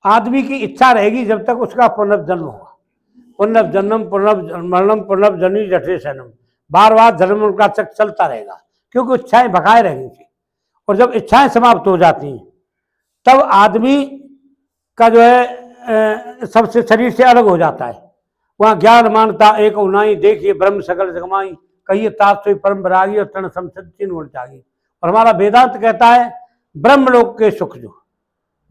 आदमी की इच्छा रहेगी जब तक उसका पुनर्जन्म होगा। पुनर्जन्म पुनर्मरणम पुनर्जन्म जठे सनम, बार बार जन्म उनका चलता रहेगा, क्योंकि इच्छाएं भगाए रहेंगी। और जब इच्छाएं समाप्त हो जाती हैं तब आदमी का जो है सबसे शरीर से अलग हो जाता है। वहाँ ज्ञान मानता एक उनाई, देखिए ब्रह्म सकल जगमाई, कहिए तात सोई परम वैरागी और तन समचिन गुण त्यागी। और हमारा वेदांत कहता है ब्रह्मलोक के सुख, जो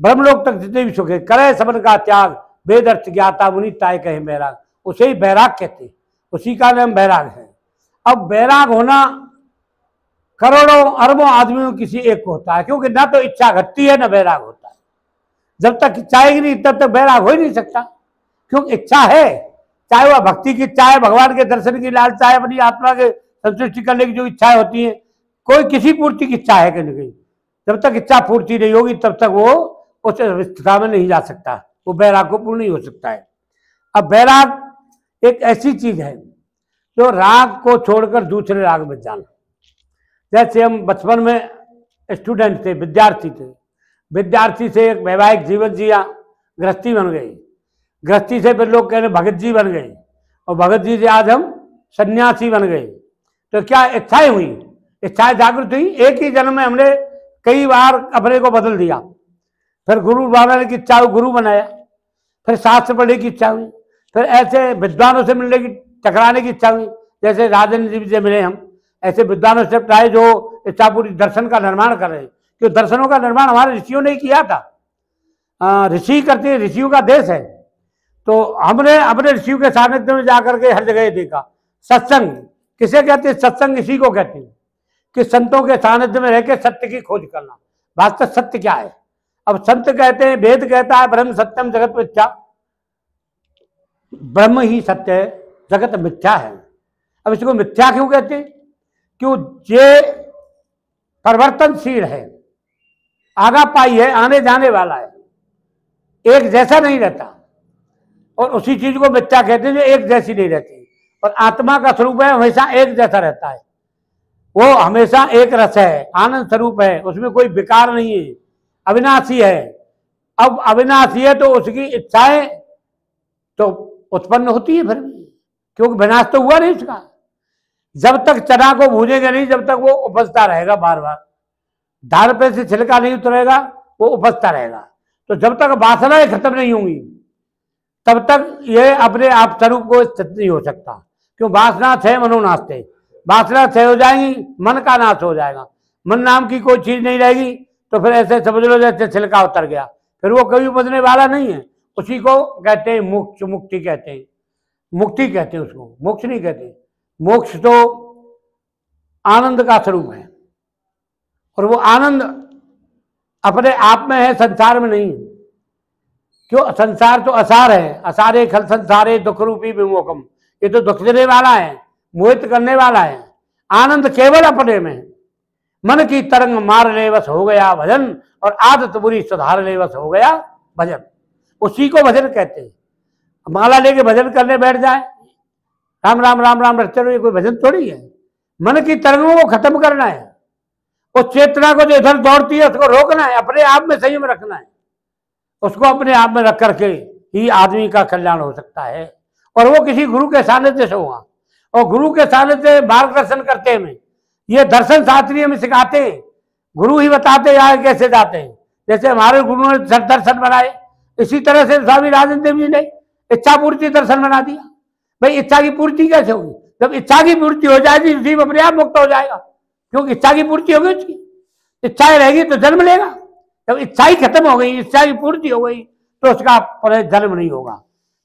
ब्रह्मलोक तक जितने भी सुख है, करे सबन का त्याग, वेद अर्थ ज्ञाता मुनि ताय कहे बैराग, उसे ही बैराग कहते हैं, उसी का नाम बैराग है। अब बैराग होना करोड़ों अरबों आदमियों किसी एक को होता है, क्योंकि ना तो इच्छा घटती है ना बैराग होता है। जब तक इच्छाएगी नहीं तब तक बैराग हो ही नहीं सकता, क्योंकि इच्छा है, चाहे वह भक्ति की इच्छा है, भगवान के दर्शन की लालसा है, अपनी आत्मा के संतुष्टि करने की जो इच्छाएं होती है, कोई किसी पूर्ति की इच्छा है कि नहीं। जब तक इच्छा पूर्ति नहीं होगी तब तक वो उस स्थिति में नहीं जा सकता, वो बैराग को पूर्ण नहीं हो सकता है। अब बैराग एक ऐसी चीज है जो राग को छोड़कर दूसरे राग में जाना। जैसे हम बचपन में स्टूडेंट थे, विद्यार्थी थे, विद्यार्थी से एक वैवाहिक जीवन जिया, गृहस्थी बन गई, गृहस्थी से फिर लोग कहने भगत जी बन गए, और भगत जी से आज हम सन्यासी बन गए। तो क्या इच्छाएं हुई, इच्छाएं जागृत हुई। एक ही जन्म में हमने कई बार अपने को बदल दिया। फिर गुरु बनाने की इच्छा हुई, गुरु बनाया, फिर शास्त्र पढ़ने की इच्छा हुई, फिर ऐसे विद्वानों से मिलने की टकराने की इच्छा हुई। जैसे राजेंद्र जी से मिले हम, ऐसे विद्वानों से टकराए जो इच्छा पूरी दर्शन का निर्माण कर रहे हैं, क्योंकि दर्शनों का निर्माण हमारे ऋषियों ने किया था। ऋषि करते हैं, ऋषियों का देश है। तो हमने अपने ऋषियों के सानिध्य में जाकर के हर जगह देखा। सत्संग किसे कहते हैं? सत्संग इसी को कहते हैं कि संतों के सानिध्य में रहकर सत्य की खोज करना। वास्तव सत्य क्या है? अब संत कहते हैं, वेद कहता है ब्रह्म सत्यम जगत मिथ्या, ब्रह्म ही सत्य है, जगत मिथ्या है। अब इसको मिथ्या क्यों कहते हैं? क्यों? ये परिवर्तनशील है, आगा पाई है, आने जाने वाला है, एक जैसा नहीं रहता। और उसी चीज को मिथ्या कहते हैं जो एक जैसी नहीं रहती। और आत्मा का स्वरूप है, हमेशा एक जैसा रहता है, वो हमेशा एक रस है, आनंद स्वरूप है, उसमें कोई विकार नहीं है, अविनाशी है। अब अविनाशी है तो उसकी इच्छाएं तो उत्पन्न होती है फिर भी, क्योंकि विनाश तो हुआ नहीं उसका। जब तक चना को भूनेंगे नहीं, जब तक वो उपजता रहेगा, बार बार धान पे से छिलका नहीं उतरेगा, वो उपजता रहेगा। तो जब तक वासनाएं खत्म नहीं होंगी तब तक ये अपने आप स्वरूप को स्थित नहीं हो सकता। क्यों? वासना क्षय मनोनाश थे, वासना क्षय हो जाएंगी, मन का नाश हो जाएगा, मन नाम की कोई चीज नहीं रहेगी। तो फिर ऐसे समझ लो जैसे छिलका उतर गया, फिर वो कभी उपजने वाला नहीं है। उसी को कहते हैं मोक्ष, मुक्ति कहते हैं, मुक्ति कहते हैं उसको, मोक्ष नहीं कहते। मोक्ष तो आनंद का स्वरूप है, और वो आनंद अपने आप में है, संसार में नहीं। क्यों? संसार तो असार है, असारे खल संसारे दुख रूपी विमोकम, ये तो दुख देने वाला है, मोहित करने वाला है। आनंद केवल अपने में, मन की तरंग मार ले बस हो गया भजन, और आदत बुरी सुधार ले बस हो गया भजन। उसी को भजन कहते हैं। माला लेके भजन करने बैठ जाए, राम राम राम राम रटते रहो, ये कोई भजन थोड़ी है। मन की तरंगों को खत्म करना है, उस चेतना को जो इधर दौड़ती है उसको रोकना है, अपने आप में संयम रखना है। उसको अपने आप में रख करके ही आदमी का कल्याण हो सकता है। और वो किसी गुरु के सानिध्य से होगा। और गुरु के सानिध्य मार्गदर्शन करते हैं, ये दर्शन शास्त्री हमें सिखाते हैं, गुरु ही बताते हैं कैसे जाते हैं। जैसे हमारे गुरु ने दर्शन बनाए, इसी तरह से स्वामी राजेंद्र देव जी ने इच्छा पूर्ति दर्शन बना दिया। भाई इच्छा की पूर्ति कैसे होगी? जब इच्छा की पूर्ति हो जाएगी जीव अपने आप मुक्त हो जाएगा, क्योंकि इच्छा की पूर्ति हो गई उसकी। इच्छाएं रहेगी तो जन्म लेगा, जब इच्छा ही खत्म हो गई, इच्छा की पूर्ति हो गई, तो उसका जन्म नहीं होगा।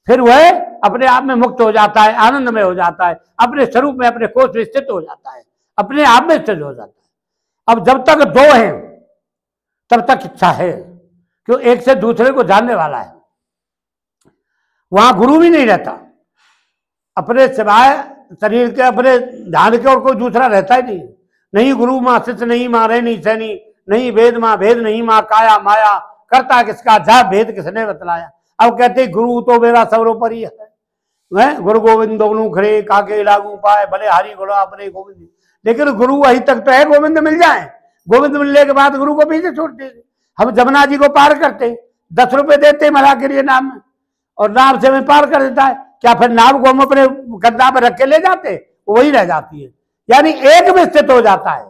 फिर वह अपने आप में मुक्त हो जाता है, आनंद में हो जाता है, अपने स्वरूप में, अपने कोष में स्थित हो जाता है, अपने आप में स्थित हो जाता है। अब जब तक दो हैं तब तक इच्छा है, क्यों? एक से दूसरे को जानने वाला है, वहां गुरु भी नहीं रहता। अपने सिवाय शरीर के, अपने ध्यान के और कोई दूसरा रहता ही नहीं। नहीं गुरु माँ शिष्य, नहीं माँ रे नहीं सैनी, नहीं वेद माँ भेद, नहीं माँ काया माया, करता किसका जा भेद किसने बतलाया। अब कहते गुरु तो मेरा सर्वोपरि है, गुरु गोविंद दोनों खड़े काके लागू पाए, भले हरि गुरु अपने गोविंद। लेकिन गुरु वही तक तो है, गोविंद मिल जाए, गोविंद मिलने के बाद गुरु को पीछे छोड़ते। हम जमुना जी को पार करते, 10 रुपए देते मला के लिए नाव में, और नाव से हमें पार कर देता है। क्या फिर नाव को हम अपने कंधा पर रख के ले जाते? वही रह जाती है। यानी एक में स्थित हो जाता है,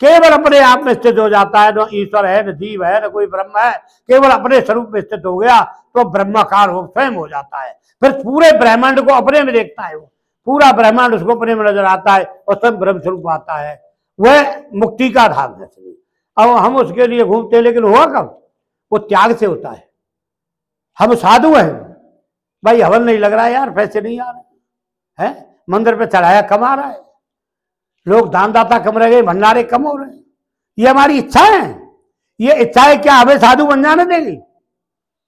केवल अपने आप में स्थित हो जाता है। न ईश्वर है, न जीव है, न कोई ब्रह्म है, केवल अपने स्वरूप में स्थित हो गया तो ब्रह्माकार हो स्वयं हो जाता है। फिर पूरे ब्रह्मांड को अपने में देखता है, वो पूरा ब्रह्मांड उसको अपने में नजर आता है और स्वयं ब्रह्म स्वरूप आता है। वह मुक्ति का धाम है। अब हम उसके लिए घूमते हैं, लेकिन हुआ कब? वो त्याग से होता है। हम साधु हैं भाई, हवन नहीं लग रहा है यार, पैसे नहीं आ रहे हैं, मंदिर पे चढ़ाया कम आ रहा है, लोग दानदाता कम रह गए, भंडारे कम हो रहे हैं, ये हमारी इच्छा है। ये इच्छाएं क्या हमें साधु बन जाने देंगी?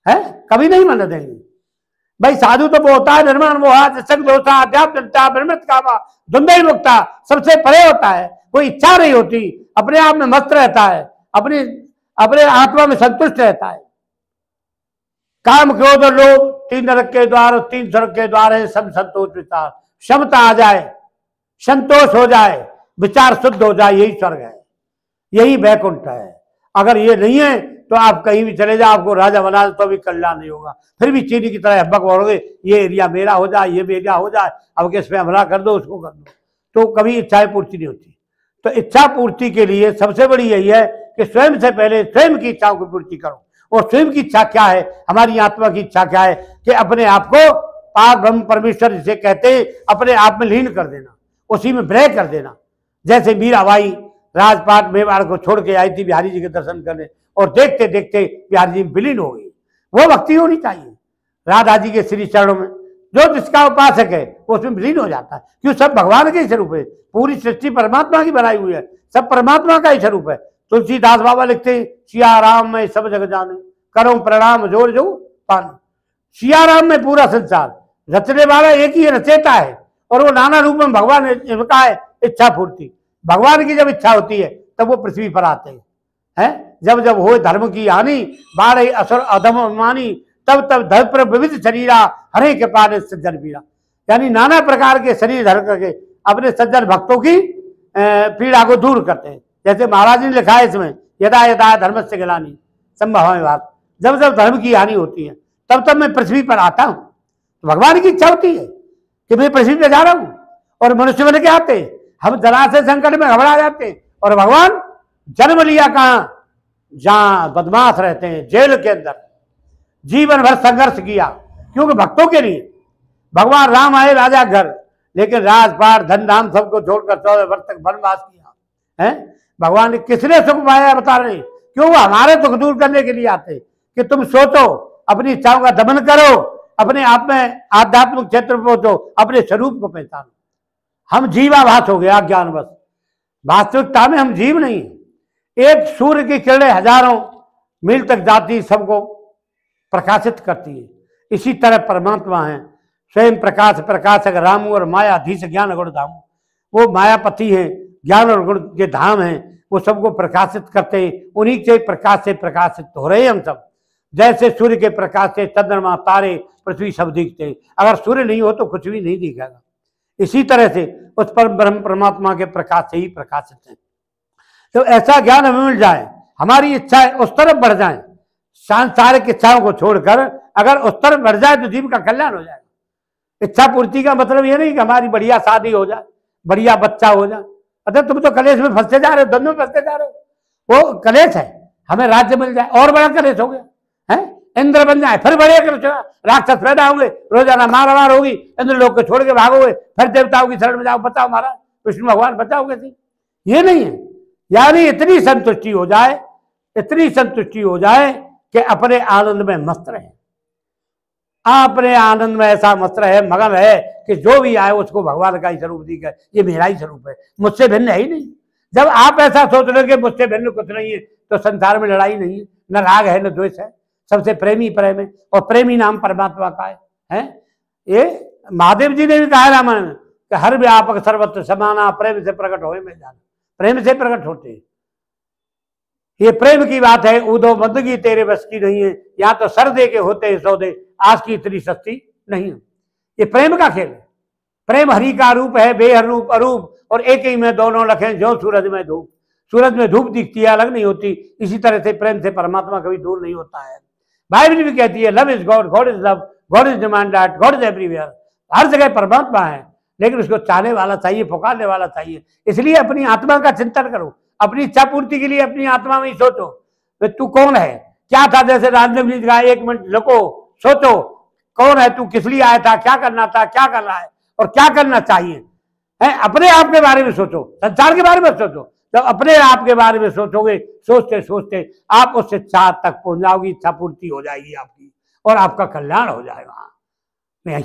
है कभी नहीं बनने देंगी भाई। साधु तो वो होता है निर्माण मोहा दोषा अध्यात्म कामा द्वंद्व मुक्ता, सबसे परे होता है। कोई इच्छा नहीं होती, अपने आप में मस्त रहता है, अपने आत्मा में संतुष्ट रहता है। काम क्रोध और लोभ 3 नरक के द्वार और 3 स्वर्ग के द्वार है, सब संतोष विचार, क्षमता आ जाए, संतोष हो जाए, विचार शुद्ध हो जाए, यही स्वर्ग है, यही वैकुंठ है। अगर ये नहीं है तो आप कहीं भी चले जाओ, आपको राजा बना दो तो भी कल्याण नहीं होगा, फिर भी चीनी की तरह हब्बक बढ़ोगे, ये एरिया मेरा हो जाए, ये एरिया हो जाए, अब किस पे हमला कर दो, उसको कर दो, तो कभी इच्छाएं पूर्ति नहीं होती। तो इच्छा पूर्ति के लिए सबसे बड़ी यही है कि स्वयं से पहले स्वयं की इच्छाओं की पूर्ति करो। और स्वयं की इच्छा क्या है? हमारी आत्मा की इच्छा क्या है? कि अपने आप को पार ब्रह्म परमेश्वर जिसे कहते हैं अपने आप में लीन कर देना, उसी में विलय कर देना। जैसे मीराबाई राजपाट मेवाड़ को छोड़ के आई थी बिहारी जी के दर्शन करने, और देखते देखते बिहारी जी में विलीन हो गई। वो भक्ति होनी चाहिए राधा जी के श्री चरणों में। जो जिसका उपासक है वो उसमें विलीन हो जाता है, क्यों? सब भगवान के ही स्वरूप है, पूरी सृष्टि परमात्मा की बनाई हुई है, सब परमात्मा का ही स्वरूप है। तुलसीदास बाबा लिखते हैं, सिया राम में सब जग जाने, करो प्रणाम जोर जो पानी। सिया राम में पूरा संसार, रचने वाला एक ही रचेता है, और वो नाना रूप में भगवान ने कहा है इच्छा पूर्ति। भगवान की जब इच्छा होती है तब वो पृथ्वी पर आते हैं। जब जब हो धर्म की हानि, बाढ़ असुर अधम अभिमानी, तब तब धर्म पर विविध शरीरा, हरे कृपा ने सज्जन पीड़ा। यानी नाना प्रकार के शरीर धर करके अपने सज्जन भक्तों की पीड़ा को दूर करते हैं। जैसे महाराज ने लिखा है इसमें, यदा यदा धर्म से गिलानी संभव बात, जब जब धर्म की हानि होती है तब तब मैं पृथ्वी पर आता हूँ। तो भगवान की इच्छा होती है कि मैं पृथ्वी पर जा रहा हूँ, और मनुष्य बन के आते हैं। हम जरा से संकट में घबरा जाते हैं, और भगवान जन्म लिया कहाँ? जहां बदमाश रहते हैं, जेल के अंदर, जीवन भर संघर्ष किया, क्योंकि भक्तों के लिए। भगवान राम आए राजा घर, लेकिन राजपाट धन धाम सबको छोड़कर 14 वर्ष तक वनवास किया है। भगवान ने किसने सुख पाया बता रहे? क्यों? वो हमारे दुख दूर करने के लिए आते कि तुम सोचो, अपनी इच्छाओं का दमन करो, अपने आप में आध्यात्मिक क्षेत्र में पहुंचो, अपने स्वरूप को पहचानो। हम जीवाभास हो गया ज्ञानवश, वास्तविकता में हम जीव नहीं। एक सूर्य की किरणें हजारों मील तक जाती, सबको प्रकाशित करती है। इसी तरह परमात्मा है, स्वयं प्रकाश प्रकाशक राम और माया धीश ज्ञान गुण धाम। वो मायापति हैं, ज्ञान और गुण के धाम हैं, वो सबको प्रकाशित करते हैं। उन्हीं के प्रकाश से प्रकाशित हो रहे हैं हम सब। जैसे सूर्य के प्रकाश से चंद्रमा तारे पृथ्वी सब दिखते हैं, अगर सूर्य नहीं हो तो कुछ भी नहीं दिखेगा। इसी तरह से उस पर ब्रह्म परमात्मा के प्रकाश से ही प्रकाशित है। तो ऐसा ज्ञान हमें मिल जाए, हमारी इच्छाएं उस तरफ बढ़ जाए, सांसारिक इच्छाओं को छोड़कर अगर उस तरफ बढ़ जाए तो जीव का कल्याण हो जाएगा। इच्छा पूर्ति का मतलब ये नहीं कि हमारी बढ़िया शादी हो जाए, बढ़िया बच्चा हो जाए। अरे तुम तो कलेश में फंसते जा रहे हो, द्वंद्व में फंसते जा रहे हो। वो कलेश है, हमें राज्य मिल जाए और बड़ा कलेश हो गया है, इंद्र बन जाए फिर बड़े कलेश, राक्षस पैदा होंगे, रोजाना मार होगी, इंद्र लोग को छोड़ के भागोगे, फिर देवताओं की शरण में जाओ, बताओ महाराज विष्णु भगवान बचाओगे थी। ये नहीं है। यानी इतनी संतुष्टि हो जाए, इतनी संतुष्टि हो जाए कि अपने आनंद में मस्त रहे, अपने आनंद में ऐसा मस्त रहे, मगन है कि जो भी आए उसको भगवान का ही स्वरूप दिखे, ये मेरा ही स्वरूप है, मुझसे भिन्न है ही नहीं। जब आप ऐसा सोच रहे कि मुझसे भिन्न कुछ नहीं है तो संसार में लड़ाई नहीं है, न राग है न द्वेष है, सबसे प्रेमी प्रेम है, और प्रेमी नाम परमात्मा का है। ये महादेव जी ने भी कहा रामायण में कि हर व्यापक सर्वत्र समाना, प्रेम से प्रकट होए में जाना, प्रेम से प्रकट होते हैं। ये प्रेम की बात है, उदो बंदगी तेरे बस की नहीं है, यहाँ तो सर दे के होते हैं सौदे, आज की इतनी सस्ती नहीं है। ये प्रेम का खेल है। प्रेम हरि का रूप है, बेहर रूप अरूप, और एक ही में दोनों लखें जो सूरज में धूप। सूरज में धूप दिखती है, अलग नहीं होती। इसी तरह से प्रेम से परमात्मा कभी दूर नहीं होता है। बाइबल भी कहती है love is God, God is love, God is demand that, God is everywhere. हर जगह परमात्मा है, लेकिन उसको चाहने वाला चाहिए, पुकारने वाला चाहिए। इसलिए अपनी आत्मा का चिंतन करो, अपनी इच्छा पूर्ति के लिए अपनी आत्मा में ही सोचो तू कौन है, क्या था। जैसे राजदेव जी का 1 मिनट रुको, सोचो कौन है तू, किस लिए आया था, क्या करना था, क्या कर रहा है और क्या करना चाहिए है। अपने आप के बारे में सोचो, संसार के बारे में सोचो। जब अपने आप के बारे में सोचोगे, सोचते सोचते आप उससे चाह तक पहुंच जाओगी, इच्छा पूर्ति हो जाएगी आपकी और आपका कल्याण हो जाएगा। मैं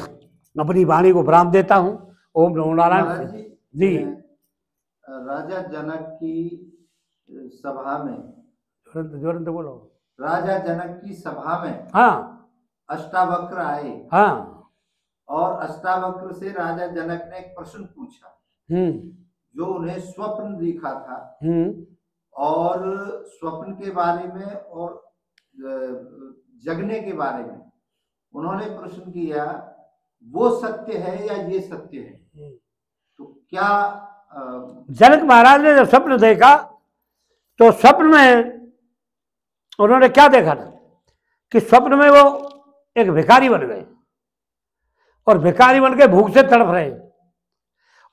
अपनी वाणी को विराम देता हूँ। ओम नमो नारायण जी। राजा जनक की सभा में, जोरंत बोलो। राजा जनक की सभा में हाँ अष्टावक्र आए। हाँ। और अष्टावक्र से राजा जनक ने एक प्रश्न पूछा जो उन्हें स्वप्न दिखा था और स्वप्न के बारे में और जगने के बारे में उन्होंने प्रश्न किया, वो सत्य है या ये सत्य है। तो क्या जनक महाराज ने जब स्वप्न देखा तो स्वप्न में उन्होंने क्या देखा था कि स्वप्न में वो एक भिखारी बन गए और भिखारी बन के भूख से तड़प रहे।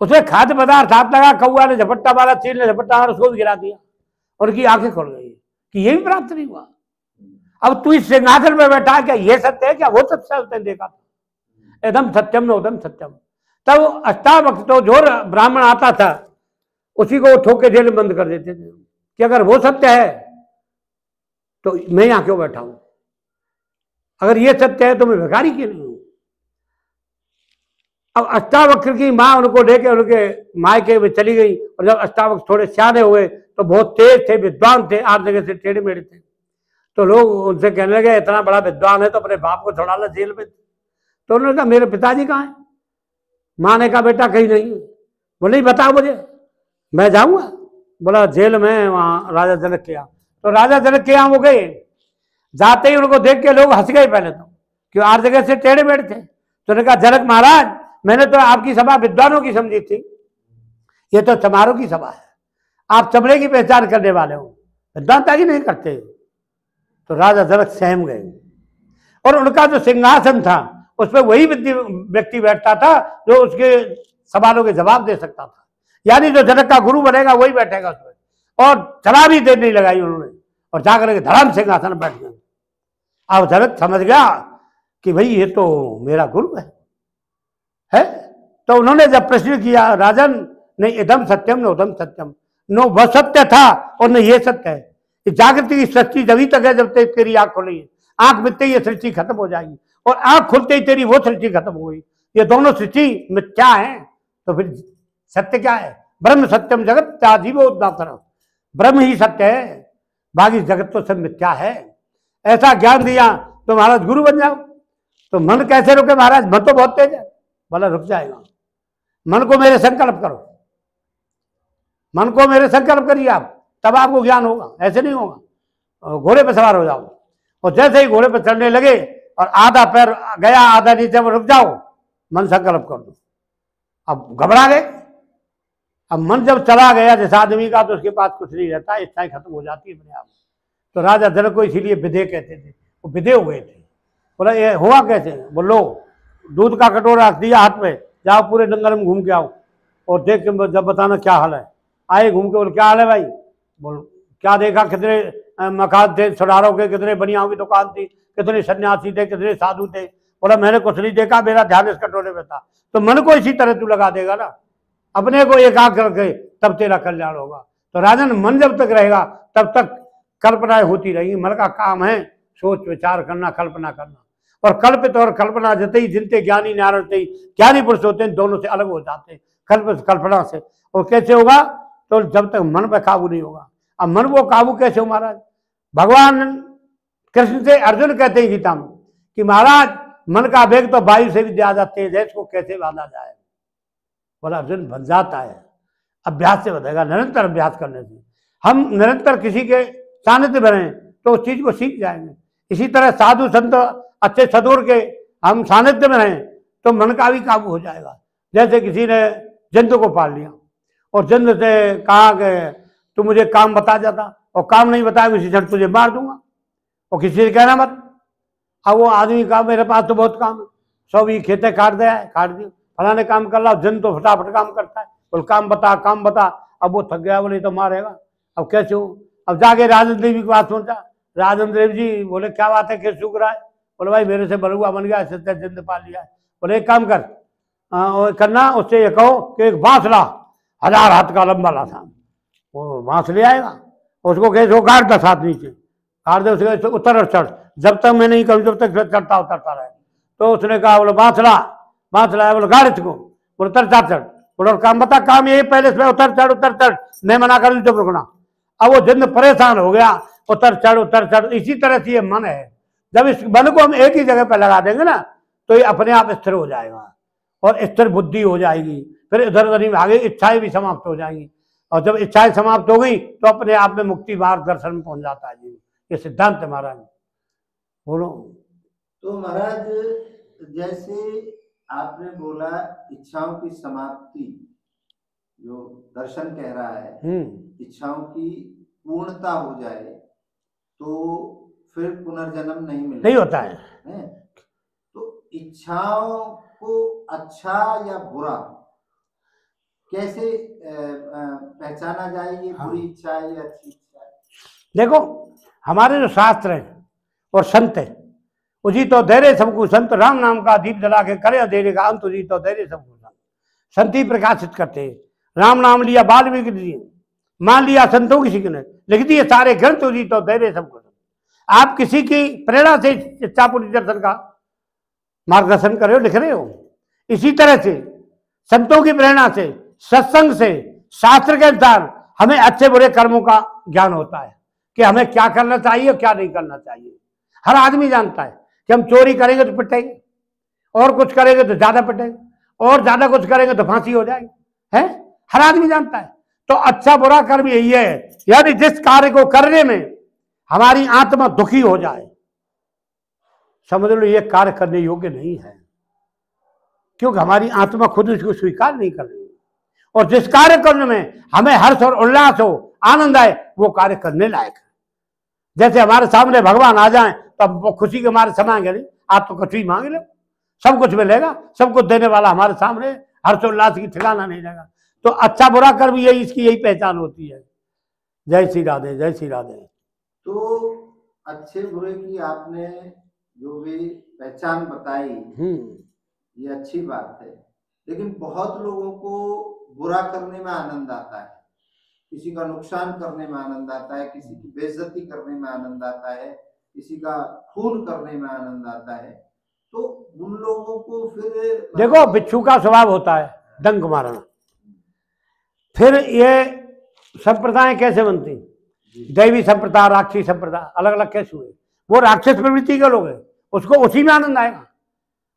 उसमें खाद्य पदार्थ हाथ लगा, कौआ ने झपट्टा मारा, चील ने झपट्टा मारा, उसको भी गिरा दिया और उनकी आंखें खुल गई कि ये भी प्राप्त नहीं हुआ। अब तू इस सिंहासन में बैठा, क्या ये सत्य है, क्या वो सत्य है? उसने देखा था एकदम सत्यम न उदम सत्यम। तब अष्टावक्र तो जो ब्राह्मण आता था उसी को ठोक के जेल में बंद कर देते थे कि अगर वो सत्य है तो मैं यहां क्यों बैठा हूं, अगर ये सत्य है तो मैं भिखारी क्यों नहीं हूं। अब अष्टावक्र की माँ उनको लेके उनके मायके में चली गई और जब अष्टावक्र थोड़े सियाने हुए तो बहुत तेज थे, विद्वान थे, 8 जगह से टेढ़े मेढ़े थे। तो लोग उनसे कहने लगे इतना बड़ा विद्वान है तो अपने बाप को छोड़ा ला जेल में। तो उन्होंने कहा मेरे पिताजी कहाँ हैं? माँ ने कहा बेटा कहीं नहीं। बोले बताओ मुझे, मैं जाऊंगा। बोला जेल में, वहां राजा जनक के यहाँ। तो राजा जनक के यहाँ वो गए, जाते ही उनको देख के लोग हंस गए पहले तो, क्यों 8 जगह से टेढ़े मेढ़े थे। तो उन्होंने कहा जनक महाराज मैंने तो आपकी सभा विद्वानों की समझी थी, ये तो चमारों की सभा है, आप चमड़े की पहचान करने वाले हो, विद्वानता की नहीं करते। तो राजा जनक सहम गए और उनका जो सिंहासन था उस पर वही व्यक्ति बैठता था जो उसके सवालों के जवाब दे सकता था, यानी जो जनक का गुरु बनेगा वही बैठेगा उस पर। और चला भी देर नहीं लगाई उन्होंने और जाकर के धर्म सिंहासन बैठ गए। अब जनक समझ गया कि भाई ये तो मेरा गुरु है। तो उन्होंने जब प्रश्न किया राजन, नहीं इदम सत्यम न उदम सत्यम, नो वह सत्य था और न ये सत्य है। जागृति की सृष्टि जभी तक है जब तक तेरी आंख खुली है, आंख मिलते ही ये सृष्टि खत्म हो जाएगी और आंख खुलते ही तेरी वो सृष्टि खत्म हो गई। ये दोनों सृष्टि मिथ्या है, तो फिर सत्य क्या है? ब्रह्म सत्यम जगत त्याजीवोदातर, ब्रह्म ही सत्य है, बाकी जगत तो सब मिथ्या है। ऐसा ज्ञान दिया तो महाराज गुरु बन जाओ। तो मन कैसे रुके महाराज? मन तो बहुत तेज है। बोला रुक जाएगा, मन को मेरे संकल्प करो, मन को मेरे संकल्प करिए आप, तब आपको ज्ञान होगा, ऐसे नहीं होगा। घोड़े पर सवार हो जाओ और जैसे ही घोड़े पर चढ़ने लगे और आधा पैर गया आधा नीचे, रुक जाओ, मन संकल्प कर दो। अब घबरा गए। अब मन जब चला गया जिस आदमी का तो उसके पास कुछ नहीं रहता, इच्छाएं खत्म हो जाती है अपने आप। तो राजा जनक को इसीलिए विदे कहते थे, वो विदे हो गए थे। बोला ये हुआ कैसे? बोलो दूध का कटोरा रख दिया हाथ में, जाओ पूरे जंगल में घूम के आओ और देख के जब बताना क्या हाल है। आए घूम के, बोल क्या हाल है भाई? बोल क्या देखा? कितने मकान थे सुनारों के, कितने बनियाओं की दुकान थी, कितने सन्यासी थे, कितने साधु थे। बोला मैंने कुछ नहीं देखा, मेरा ध्यान इस कटोरे में था। तो मन को इसी तरह तू लगा देगा ना, अपने को एकाग्र करके, तब तेरा कल्याण होगा। तो राजन मन जब तक रहेगा तब तक कल्पनाएं होती रहेंगी। मन का काम है सोच विचार करना, कल्पना करना। और कल्पित और कल्पना जते ही जिनते ज्ञानी नारायण ही ज्ञानी पुरुष होते हैं, दोनों से अलग हो जाते हैं कल्पित कल्पना से। और कैसे होगा? तो जब तक मन पर काबू नहीं होगा। अब मन वो काबू कैसे हो महाराज? भगवान कृष्ण से अर्जुन कहते हैं गीता में कि महाराज मन का वेग तो वायु से भी ज्यादा तेज है, इसको कैसे बांधा जाए? बोला अर्जुन बन जाता है, अभ्यास से बढ़ेगा, निरंतर अभ्यास करने से। हम निरंतर किसी के सानिध्य बने तो उस चीज को सीख जाएंगे। इसी तरह साधु संत अच्छे सदूर के हम सानिध्य में रहें तो मन का भी काबू हो जाएगा। जैसे किसी ने जंतु को पाल लिया और जंतु से कहा कि तू मुझे काम बता जाता, और काम नहीं बताया उसी क्षण तुझे मार दूंगा, और किसी से कहना मत। अब वो आदमी का मेरे पास तो बहुत काम है, 100 बीघे खेते काट दिया है, काट दी, फलाने काम कर रहा, दिन तो फटाफट काम करता है, बोल काम बता काम बता। अब वो थक गया, बोले तो मारेगा, अब कैसे हो। अब जाके राजेंद्र देव की बात सोचा, राजेंद्र देव जी बोले क्या बात है, कैसे सूख रहा है। बोले भाई मेरे से बलुआ बन गया, ऐसे जिंद पा लिया है। बोले एक काम कर, करना उससे ये कहो कि एक बांस ला, 1000 हाथ का लंबा ला था, वो बांस ले आएगा, उसको कहे वो गाड़ 10 हाथ नीचे, गाड़ दे, उसके उतर और चढ़, जब तक मैं नहीं कहूँ जब तक चढ़ता उतरता रहे। तो उसने कहा, बोले बांस ला, बांस लाया, बोले गाड़ इसको, बोले उतर चढ़, बोले काम बता, काम यही पहले से उतर चढ़, मैं मना कर दूँ जब रुकना। अब वो जिंद परेशान हो गया, उतर चढ़। इसी तरह से ये मन है, जब इस मन को हम एक ही जगह पर लगा देंगे ना, तो ये अपने आप स्थिर हो जाएगा और स्थिर बुद्धि हो जाएगी, फिर इधर उधर नहीं भागे, इच्छाएं भी समाप्त हो जाएंगी, और जब इच्छाएं समाप्त हो गई तो अपने आप में मुक्ति मार्ग दर्शन में पहुंच जाता है जी। ये सिद्धांत है महाराज। बोलो। तो महाराज जैसे आपने बोला इच्छाओं की समाप्ति, जो दर्शन कह रहा है, इच्छाओं की पूर्णता हो जाए तो फिर पुनर्जन्म नहीं होता है। तो इच्छाओं को अच्छा या बुरा कैसे पहचाना जाए, ये बुरी इच्छा है या अच्छी इच्छा है? देखो हमारे जो शास्त्र हैं और संत है, उसी तो धैर्य सबको संत, राम नाम का दीप जला के करे अंधेरे का अंत, उसी तो धैर्य सबको संत। संत ही प्रकाशित करते हैं। राम नाम लिया वाल्मीकि जी, मान लिया संतों किसी ने लिख दिए सारे ग्रंथ, उसी तो धैर्य सबको संत। आप किसी की प्रेरणा से इच्छापूर्ति दर्शन का मार्गदर्शन कर रहे हो, लिख रहे हो, इसी तरह से संतों की प्रेरणा से, सत्संग से, शास्त्र के अनुसार हमें अच्छे बुरे कर्मों का ज्ञान होता है कि हमें क्या करना चाहिए और क्या नहीं करना चाहिए। हर आदमी जानता है कि हम चोरी करेंगे तो पिटेंगे, और कुछ करेंगे तो ज्यादा पिटेंगे, और ज्यादा कुछ करेंगे तो फांसी हो जाएगी, है, हर आदमी जानता है। तो अच्छा बुरा कर्म यही है, यानी जिस कार्य को करने में हमारी आत्मा दुखी हो जाए, समझ लो ये कार्य करने योग्य नहीं है, क्योंकि हमारी आत्मा खुद उसको स्वीकार नहीं कर रही। और जिस कार्य करने में हमें हर्ष और उल्लास हो, आनंद आए, वो कार्य करने लायक है। जैसे हमारे सामने भगवान आ जाएं तो वो खुशी के मारे समाएंगे नहीं, आप तो कुछ ही मांग लो, सब कुछ मिलेगा, सब कुछ देने वाला हमारे सामने, हर्ष उल्लास की ठिकाना नहीं रहेगा। तो अच्छा बुरा कर्म यही, इसकी यही पहचान होती है। जय श्री राधे, जय श्री राधे। तो अच्छे बुरे की आपने जो भी पहचान बताई, ये अच्छी बात है, लेकिन बहुत लोगों को बुरा करने में आनंद आता है, किसी का नुकसान करने में आनंद आता है, किसी की बेइज्जती करने में आनंद आता है, किसी का खून करने में आनंद आता है। तो उन लोगों को फिर देखो बिच्छू का स्वभाव होता है डंक मारना। फिर ये संप्रदाय कैसे बनती, दैवी संप्रदाय, राक्षसी संप्रदाय, अलग अलग कैसे हुए। वो राक्षस प्रवृत्ति के लोग हैं, उसको उसी में आनंद आएगा,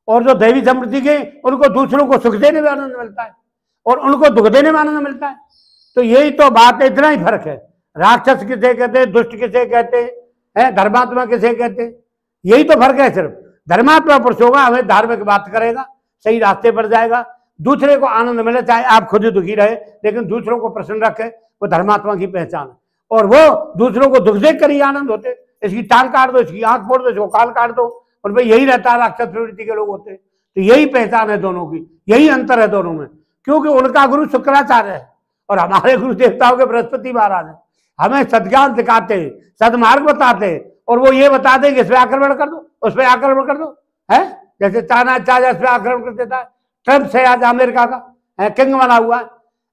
और जो दैवी संप्रवृत्ति के उनको दूसरों को सुख देने में आनंद मिलता है और उनको दुख देने में आनंद मिलता है। तो यही तो बात है, इतना ही फर्क है। राक्षस किसे कहते हैं, दुष्ट किसे कहते हैं, धर्मात्मा किसे कहते हैं, यही तो फर्क है सिर्फ। धर्मात्मा पुरुष होगा, हमें धार्मिक बात करेगा, सही रास्ते पर जाएगा, दूसरे को आनंद मिले, चाहे आप खुद ही दुखी रहे, लेकिन दूसरों को प्रसन्न रखे, वो धर्मात्मा की पहचान है। और वो दूसरों को दुख देख कर ही आनंद होते, इसकी टांग काट दो, इसकी आंख फोड़ दो, इसको कान काट दो, और भाई यही रहता है राक्षस प्रवृत्ति के लोग होते। तो यही पहचान है दोनों की, यही अंतर है दोनों में, क्योंकि उनका गुरु शुक्राचार्य है और हमारे गुरु देवताओं के बृहस्पति महाराज है। हमें सद्ज्ञान दिखाते, सदमार्ग बताते, और वो ये बताते कि इस पर आक्रमण कर दो, उस पर आक्रमण कर दो, है जैसे चाइना चाहे इस पर आक्रमण कर देता है। ट्रंप से आज अमेरिका का किंग बना हुआ है।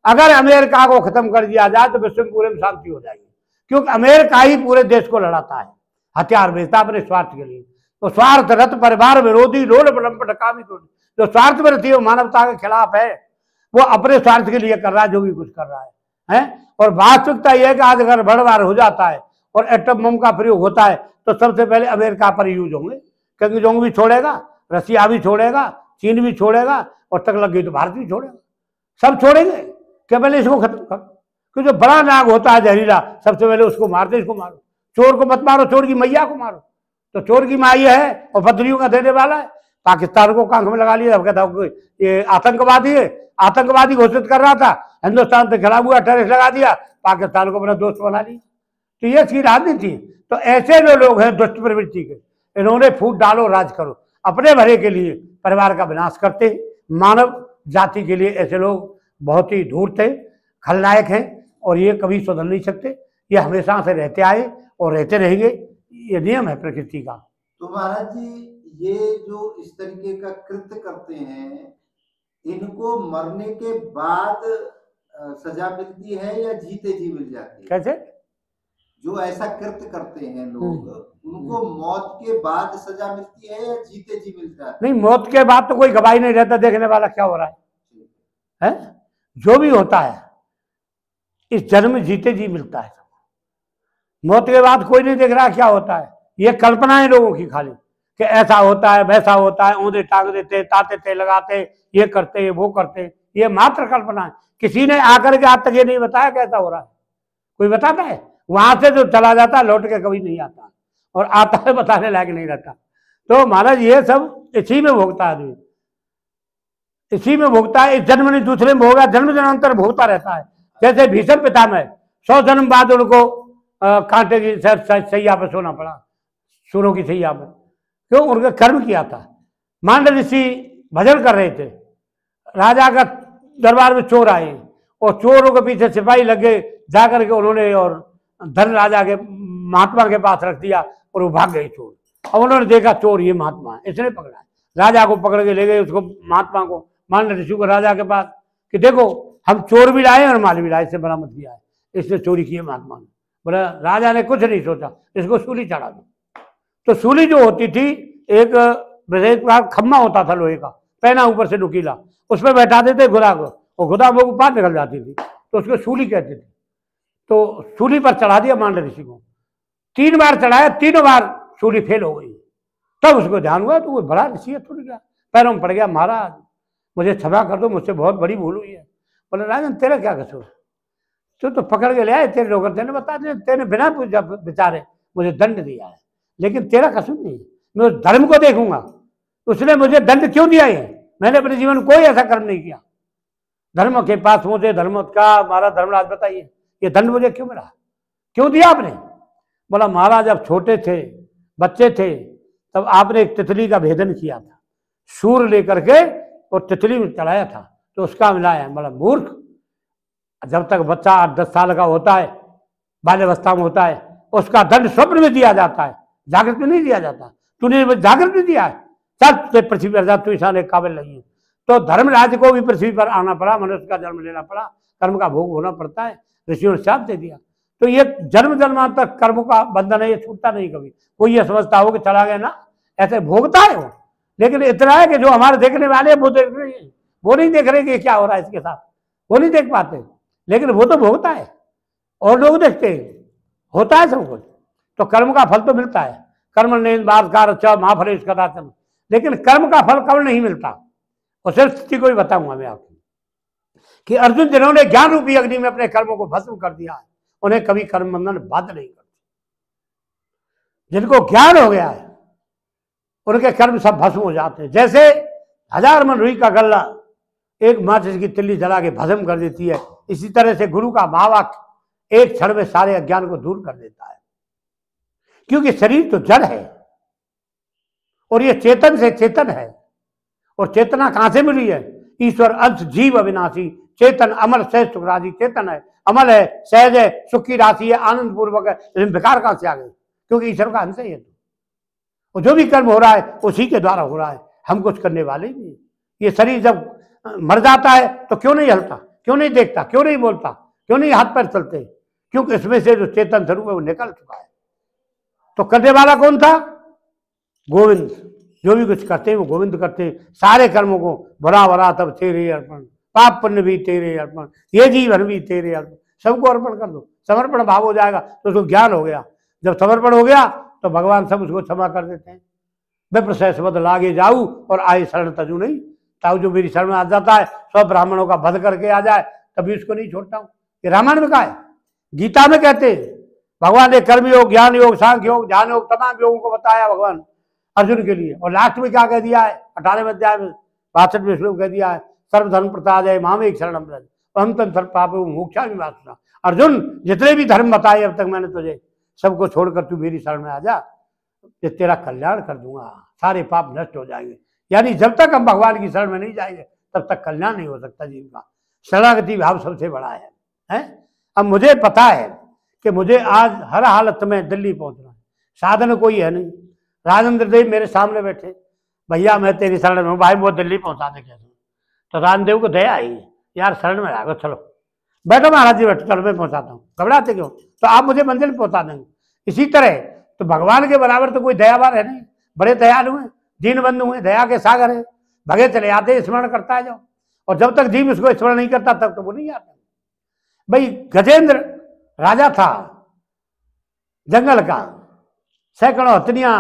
अगर अमेरिका को खत्म कर दिया जाए तो विश्व में पूरे में शांति हो जाएगी, क्योंकि अमेरिका ही पूरे देश को लड़ाता है, हथियार भेजता अपने स्वार्थ के लिए। तो स्वार्थ रत परिवार विरोधी लोल विलंब कामी, जो स्वार्थ में रहती है वो मानवता के खिलाफ है, वो अपने स्वार्थ के लिए कर रहा है जो भी कुछ कर रहा है। और वास्तविकता यह है कि आज अगर बड़वार हो जाता है और एटम बम का प्रयोग होता है तो सबसे पहले अमेरिका पर यूज होंगे, क्योंकि जोंग भी छोड़ेगा, रसिया भी छोड़ेगा, चीन भी छोड़ेगा, और तक लग गई तो भारत भी छोड़ेगा, सब छोड़ेंगे। क्या पहले इसको खत्म करो, क्योंकि जो बड़ा नाग होता है जहरीला, सबसे पहले उसको मारते, इसको मारो। चोर को मत मारो, चोर की मैया को मारो। तो चोर की माँ ये है और बदलियों का देने वाला है। पाकिस्तान को कांख में लगा लिया, कहता ये आतंकवादी है, आतंकवादी घोषित कर रहा था, हिंदुस्तान से खिलाफ हुआ, टेररिस्ट लगा दिया, पाकिस्तान को अपना दोस्त बना लिया। तो ये इसकी राजनीति। तो ऐसे जो लोग हैं दुष्ट प्रवृत्ति के, इन्होंने फूट डालो राज करो, अपने भले के लिए परिवार का विनाश करते। मानव जाति के लिए ऐसे लोग बहुत ही धूर्त थे, खलनायक हैं, और ये कभी सुधर नहीं सकते। ये हमेशा से रहते आए और रहते रहेंगे, ये नियम है प्रकृति का। तो महाराज जी, ये जो इस तरीके का कृत्य करते हैं, इनको मरने के बाद सजा मिलती है या जीते जी मिल जाती है? कैसे? जो ऐसा कृत्य करते हैं लोग, उनको मौत के बाद सजा मिलती है या जीते जी मिलता है? नहीं, मौत के बाद तो कोई गवाही नहीं रहता, देखने वाला क्या हो रहा है? जो भी होता है इस जन्म में जीते जी मिलता है। मौत के बाद कोई नहीं देख रहा क्या होता है। ये कल्पनाएं लोगों की खाली कि ऐसा होता है वैसा होता है, औंधे टांग देते, ताते ते लगाते, ये करते वो करते, ये मात्र कल्पना है। किसी ने आकर के आज तक ये नहीं बताया कैसा हो रहा है। कोई बताता है? वहां से जो चला जाता है लौट के कभी नहीं आता, और आता है बताने लायक नहीं रहता। तो महाराज ये सब इसी में भोगता है आदमी, इसी में भोगता है। इस जन्म नहीं दूसरे में होगा, जन्म जन्मांतर भोगता रहता है। जैसे भीष्म पितामह 100 जन्म बाद उनको कांटे की सैया पर सोना पड़ा, सूरों की सैया पर। क्यों? उनका कर्म किया था। मांडव ऋषि भजन कर रहे थे, राजा का दरबार में चोर आए और चोरों के पीछे सिपाही लगे, जाकर के उन्होंने और धन राजा के महात्मा के पास रख दिया और वो भाग गए चोर। अब उन्होंने देखा चोर ये महात्मा है, इसने पकड़ा, राजा को पकड़ के ले गए, उसको महात्मा को, मांडव ऋषि को राजा के पास कि देखो हम चोर भी लाए और माल भी लाए, इससे बरामद किया है, इसने चोरी की है महात्मा ने। बोला राजा ने कुछ नहीं सोचा, इसको सूली चढ़ा दो। तो सूली जो होती थी, एक विशेष प्रकार खम्मा होता था लोहे का, पहना ऊपर से नुकीला, उसमें बैठा देते घुदा को, और घुदा वो पार निकल जाती थी, तो उसको सूली कहते थे। तो सूली पर चढ़ा दिया मांडव ऋषि को, 3 बार चढ़ाया, 3 बार सूली फेल हो गई। तब उसको ध्यान हुआ तो वो बड़ा ऋषि है, टूट गया, पैरों में पड़ गया, महाराज मुझे क्षमा कर दो, मुझसे बहुत बड़ी भूल हुई है। बोले राजन तेरा क्या कसूर, तो पकड़ के ले आए तेरे नौकर, तेने बता दिया, तेने बिना विचारे मुझे दंड दिया है, लेकिन तेरा कसूर नहीं, मैं उस धर्म को देखूंगा, उसने मुझे दंड क्यों दिया है? मैंने अपने जीवन में कोई ऐसा कर्म नहीं किया। धर्म के पास मुझे धर्म का हमारा धर्मराज बताइए, ये दंड मुझे क्यों मिला, क्यों दिया आपने? बोला महाराज जब छोटे थे, बच्चे थे, तब आपने एक तितली का भेदन किया था, सूर लेकर के और तितली में चढ़ाया था, तो उसका मिलाया। बोला मूर्ख, जब तक बच्चा 8-10 साल का होता है, बाल्यावस्था में होता है, उसका दंड स्वप्न में दिया जाता है, जागृत में नहीं दिया जाता। तूने जागृत में दिया है, चल पृथ्वी पर जा, तू ईशान एक काबिल नहीं है। तो धर्मराज को भी पृथ्वी पर आना पड़ा, मनुष्य का जन्म लेना पड़ा, कर्म का भोग होना पड़ता है, ऋषियों ने शाप दे दिया। तो ये जन्म जन्मांतर कर्म का बंधन है, ये छूटता नहीं कभी। कोई ये समझता हो कि चला गया ना, ऐसे भोगता है वो, लेकिन इतना है कि जो हमारे देखने वाले हैं वो देख रहे हैं, वो नहीं देख रहे कि क्या हो रहा है इसके साथ, वो नहीं देख पाते, लेकिन वो तो भोगता है और लोग देखते हैं, होता है सब कुछ। तो कर्म का फल तो मिलता है, कर्म ने बादकार अच्छा महाफलेश कदाचन, लेकिन कर्म का फल कब नहीं मिलता, और सिर्फ स्थिति को भी बताऊंगा मैं आपको कि अर्जुन जिन्होंने ज्ञान रूपी अग्नि में अपने कर्मों को भस्म कर दिया है, उन्हें कभी कर्म बंधन बाध्य नहीं करते। जिनको ज्ञान हो गया है उनके कर्म सब भस्म हो जाते हैं। जैसे 1000 मन रुई का गल्ला एक माचिस की तिल्ली जला के भस्म कर देती है, इसी तरह से गुरु का महावाक्य एक क्षण में सारे अज्ञान को दूर कर देता है। क्योंकि शरीर तो जड़ है और ये चेतन से चेतन है, और चेतना कहां से मिली है? ईश्वर अंश जीव अविनाशी चेतन अमल सहज सुख राशि, चेतन है, अमल है, सहज है, सुख की राशि है, आनंद पूर्वक है, लेकिन विकार कहां से आ गए? क्योंकि ईश्वर का अंश है ये। और जो भी कर्म हो रहा है उसी के द्वारा हो रहा है, हम कुछ करने वाले ही नहीं। ये शरीर जब मर जाता है तो क्यों नहीं हलता, क्यों नहीं देखता, क्यों नहीं बोलता, क्यों नहीं हाथ पैर चलते? क्योंकि इसमें से जो चेतन स्वरूप है वो निकल चुका है। तो करने वाला कौन था? गोविंद। जो भी कुछ करते हैं वो गोविंद करते हैं। सारे कर्मों को भरा भरा तब तेरे अर्पण, पाप पुण्य भी तेरे अर्पण, ये जीवन भी तेरे अर्पण, सबको अर्पण कर दो। समर्पण भाव हो जाएगा तो उसको ज्ञान हो गया। जब समर्पण हो गया तो भगवान सब उसको क्षमा कर देते हैं। विप्र सहस्र बद लागे जाऊ और आए शरण तजू नहीं। ताऊ जो मेरी शरण में आ जाता है, सब ब्राह्मणों का वध करके आ जाए, तभी उसको नहीं छोड़ता हूँ। ये रामायण में कहा है, गीता में कहते हैं भगवान ने कर्म योग, ज्ञान योग, सांख्य योग, ध्यान योग, तमाम योगों को बताया भगवान अर्जुन के लिए। और लास्ट में क्या कह दिया है? 18वें अध्याय में 62वें श्लोक कह दिया है, सर्वधर्म प्रसादय मामेक शरणम व्रज अहम तम सर्व पापों मोक्षा विनाशना। अर्जुन जितने भी धर्म बताए अब तक मैंने तुझे, सबको छोड़कर तू मेरी शरण में आ जा। कि तेरा कल्याण कर दूंगा, सारे पाप नष्ट हो जाएंगे। यानी जब तक हम भगवान की शरण में नहीं जाएंगे तब तक कल्याण नहीं हो सकता जीव का। शरणागति भाव सबसे बड़ा है? अब मुझे पता है कि मुझे आज हर हालत में दिल्ली पहुंचना है, साधन कोई है नहीं। राजेंद्र देव मेरे सामने बैठे, भैया मैं तेरी शरण में हूँ, भाई वो दिल्ली पहुंचा दे कैसे? तो राजेंद्र देव को दया आई, यार शरण में आ गए, चलो बैठो महाराज जी बैठो, चलो मैं पहुंचाता हूँ, घबराते क्यों? तो आप मुझे मंजिल पहुंचा देंगे। इसी तरह तो भगवान के बराबर तो कोई दयावान है नहीं, बड़े दयालु हैं, दीन बंधु हैं, दया के सागर है, भगे चले आते, स्मरण करता है जाओ। और जब तक जीव इसको स्मरण नहीं करता तब तो वो नहीं आता। भाई गजेंद्र राजा था जंगल का, सैकड़ों हथनियां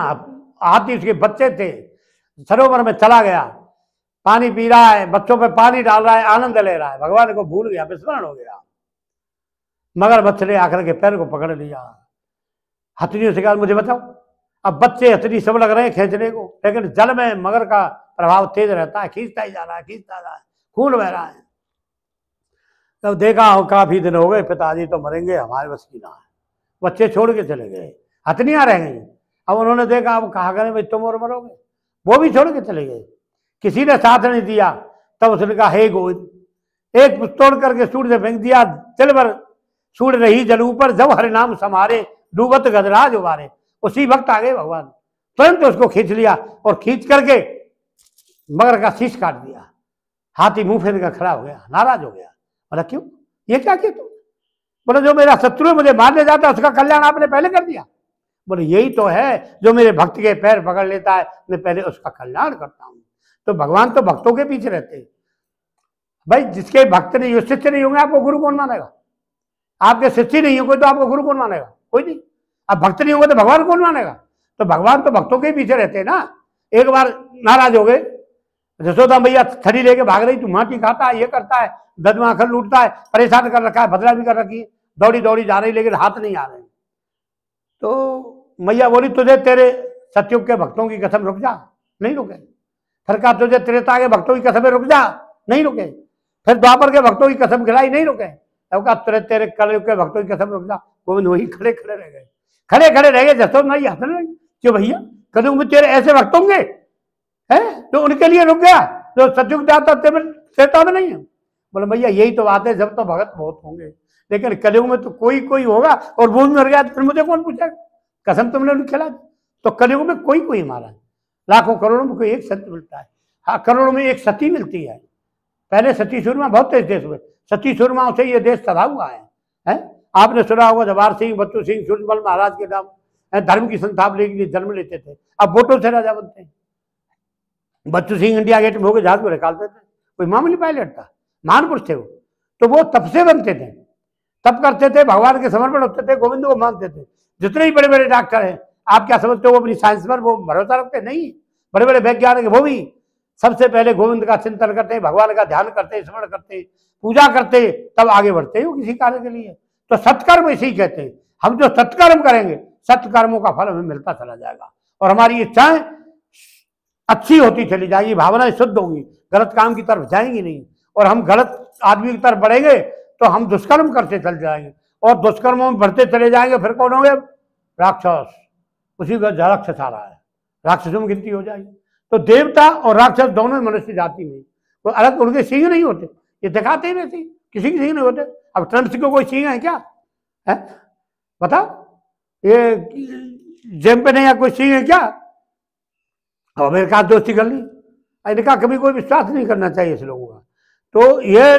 हाथी उसके बच्चे थे, सरोवर में चला गया, पानी पी रहा है, बच्चों पे पानी डाल रहा है, आनंद ले रहा है, भगवान को भूल गया, विस्मरण हो गया। मगरमच्छ ने आकर के पैर को पकड़ लिया, हथनियों से कहा मुझे बचाओ। अब बच्चे हथनी सब लग रहे हैं खींचने को, लेकिन जल में मगर का प्रभाव तेज रहता है, खींचता ही जा रहा है, खींचता जा रहा है, खून बह रहा है। तब देखा काफी दिन हो गए, पिताजी तो मरेंगे, हमारे बस की ना है। बच्चे छोड़ के चले गए, हथनियां रह गई। अब उन्होंने देखा अब कहा करें भाई तुम और मरोगे, वो भी छोड़ के चले गए, किसी ने साथ नहीं दिया। तब उसने कहा हे गोविंद, एक तोड़ करके सूर्य से फेंक दिया, दिल भर सूर्य रही जल ऊपर, जब हरि नाम समारे, डूबत गजराज उबारे। उसी वक्त आ गए भगवान, तुरंत तो उसको खींच लिया और खींच करके मगर का शीश काट दिया। हाथी मुंह फेर कर खड़ा हो गया, नाराज हो गया, बोला क्यों, ये क्या किया तुम? बोले जो मेरा शत्रु मुझे मारने जाता है उसका कल्याण आपने पहले कर दिया। बोले यही तो है, जो मेरे भक्त के पैर पकड़ लेता है मैं पहले उसका कल्याण करता हूं। तो भगवान तो भक्तों के पीछे रहते हैं। भाई जिसके भक्त नहीं हो, शिष्य नहीं होंगे, आपको गुरु कौन मानेगा? आपके शिष्य नहीं हो कोई तो आपको गुरु कौन मानेगा? कोई नहीं। अब भक्त नहीं होंगे तो भगवान कौन मानेगा? तो भगवान तो भक्तों के पीछे रहते हैं ना। एक बार नाराज हो गए, यशोदा मैया थड़ी लेके भाग रही, तू माटी खाता है, ये करता है, ददमाखन लूटता है, परेशान कर रखा है, बदला भी कर रखी है, दौड़ी दौड़ी जा रही लेकिन हाथ नहीं आ रहे। तो मैया बोली तुझे तेरे सतयुग के भक्तों की कसम, रुक जा, नहीं रुके। फिर कहा तुझे त्रेता के भक्तों की कसम, रुक जा, नहीं रुके। फिर द्वापर के भक्तों की कसम खिलाई, नहीं रुके। अब कहा तेरे कलयुग के भक्तों की कसम, रुक जा। गोविंद वही खड़े खड़े रह गए, खड़े खड़े रह गए। जसोद नहीं हंसने लगी, क्यों भैया कलयुग में तेरे ऐसे भक्त होंगे हैं? तो उनके लिए रुक गया जो सतयुग जाता त्रेता में नहीं है। बोले भैया यही तो बात है, जब तो भगत बहुत होंगे, लेकिन कलयुग में तो कोई कोई होगा, और वो भी मर गया तो फिर मुझे कौन पूछेगा? कसम तुमने उन्हें खिला दी। तो कलयुग में कोई कोई मारा है, लाखों करोड़ों में कोई एक सत्य मिलता है। हाँ, करोड़ों में एक सती मिलती है। पहले सती सूरमा बहुत तेज देश हुए, सती सूरमाओं से ये देश सदा हुआ है? आपने सुना होगा जवाहर सिंह, बच्चू सिंह, सूरजमल महाराज के नाम धर्म की संस्थापना के लिए जन्म लेते थे, अब वोटों से राजा बनते हैं। बच्चू सिंह इंडिया गेट में होकर जहाज को निकालते थे, कोई मामूली पायलट था, महान पुरुष थे वो। तो वो तब से बनते थे, तब करते थे, भगवान के समर्पण होते थे, गोविंद को मानते थे। जितने ही बड़े बड़े डॉक्टर हैं, आप क्या समझते हो वो अपनी साइंस पर वो भरोसा रखते? नहीं। बड़े बड़े वैज्ञानिक वो भी सबसे पहले गोविंद का चिंतन करते, भगवान का ध्यान करते, स्मरण करते, पूजा करते, तब आगे बढ़ते हो किसी कार्य के लिए। तो सत्कर्म इसी कहते हैं। हम जो सत्कर्म करेंगे, सत्कर्मों का फल हमें मिलता चला जाएगा, और हमारी इच्छाएं अच्छी होती चली जाएगी, भावनाएं शुद्ध होंगी, गलत काम की तरफ जाएंगी नहीं। और हम गलत आदमी की तरफ बढ़ेंगे तो हम दुष्कर्म करते चल जाएंगे, और दुष्कर्मों में बढ़ते चले जाएंगे, फिर कौन होंगे? राक्षस। उसी का राक्षस आ रहा है, राक्षसों में गिनती हो जाएगी। तो देवता और राक्षस दोनों मनुष्य जाति में तो अलग, उनके सिंह नहीं होते, ये दिखाते ही वैसे, किसी के सिंह नहीं होते। अब ट्रम्प सिंह को कोई सिंह है क्या? है बताओ, ये जेम पे नहीं है कोई सिंह है क्या? अब अमेरिका दोस्ती कर ली, इनका कभी कोई विश्वास नहीं करना चाहिए इस लोगों का। तो ये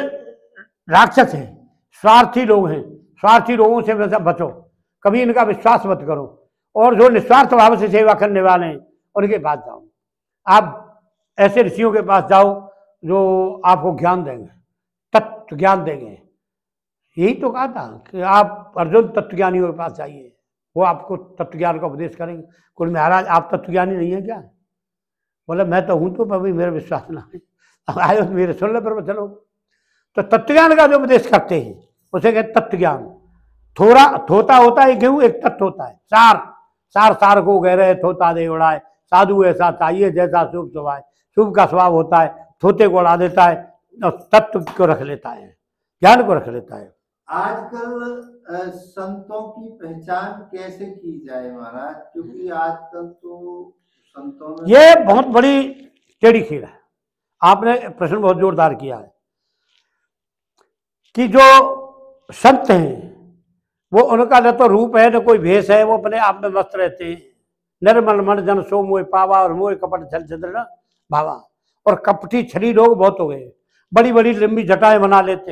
राक्षस हैं, स्वार्थी लोग हैं, स्वार्थी लोगों से बचो, कभी इनका विश्वास मत करो। और जो निस्वार्थ भाव से सेवा करने वाले हैं उनके पास जाओ, आप ऐसे ऋषियों के पास जाओ जो आपको ज्ञान देंगे, तत्व ज्ञान देंगे। यही तो कहा था कि आप अर्जुन तत्वज्ञानियों के पास जाइए, वो आपको तत्व ज्ञान का उपदेश करेंगे। कुल महाराज आप तत्वज्ञानी नहीं है क्या? बोले मैं तो हूं, तो अभी मेरा विश्वास ना है, अब आए मेरे सुन ले पर चलो। तो तत्वज्ञान का जो उपदेश करते हैं उसे कहते तत्व ज्ञान। थोड़ा थोता होता है गेहूं, एक तत्व होता है सार, सार सार को कह रहे थोता दे उड़ाए, साधु ऐसा चाहिए जैसा शुभ स्वभाव, शुभ का स्वभाव होता है, थोते को उड़ा देता है और तत्व को रख लेता है, ज्ञान को रख लेता है। आजकल संतों की पहचान कैसे की जाए महाराज, क्योंकि आजकल तो संतों में ये बहुत बड़ी टेढ़ी खीर है। आपने प्रश्न बहुत जोरदार किया है कि जो संत हैं वो उनका न तो रूप है न कोई भेष है, वो अपने आप में मस्त रहते हैं। निर्मल मन जन सो मोह पावा और मोह कपट छल चंद्र भावा। और कपटी छली लोग बहुत हो गए, बड़ी बड़ी लंबी जटाएं बना लेते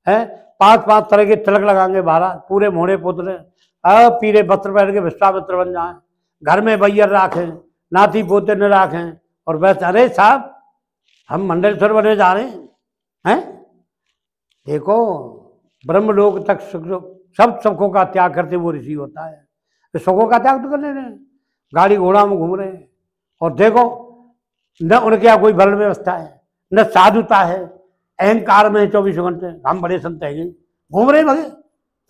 हैं, 5-5 तरह के तिलक लगाएंगे महाराज, पूरे मोड़े पुतले, पीले वस्त्र पहन के विश्वामित्र बन जाए, घर में बैयर राखें, नाती पोते न राखें, और वैसे अरे साहब हम मंडलेश्वर बने जा रहे हैं। देखो ब्रह्मलोक तक सब सुखों का त्याग करते वो ऋषि होता है, तो सुखों का त्याग तो कर ले रहे हैं, गाड़ी घोड़ा में घूम रहे हैं। और देखो न उनके यहाँ कोई वर्ण व्यवस्था है, न साधुता है, अहंकार में 24 घंटे हम बड़े संत हैं, घूम रहे भगे।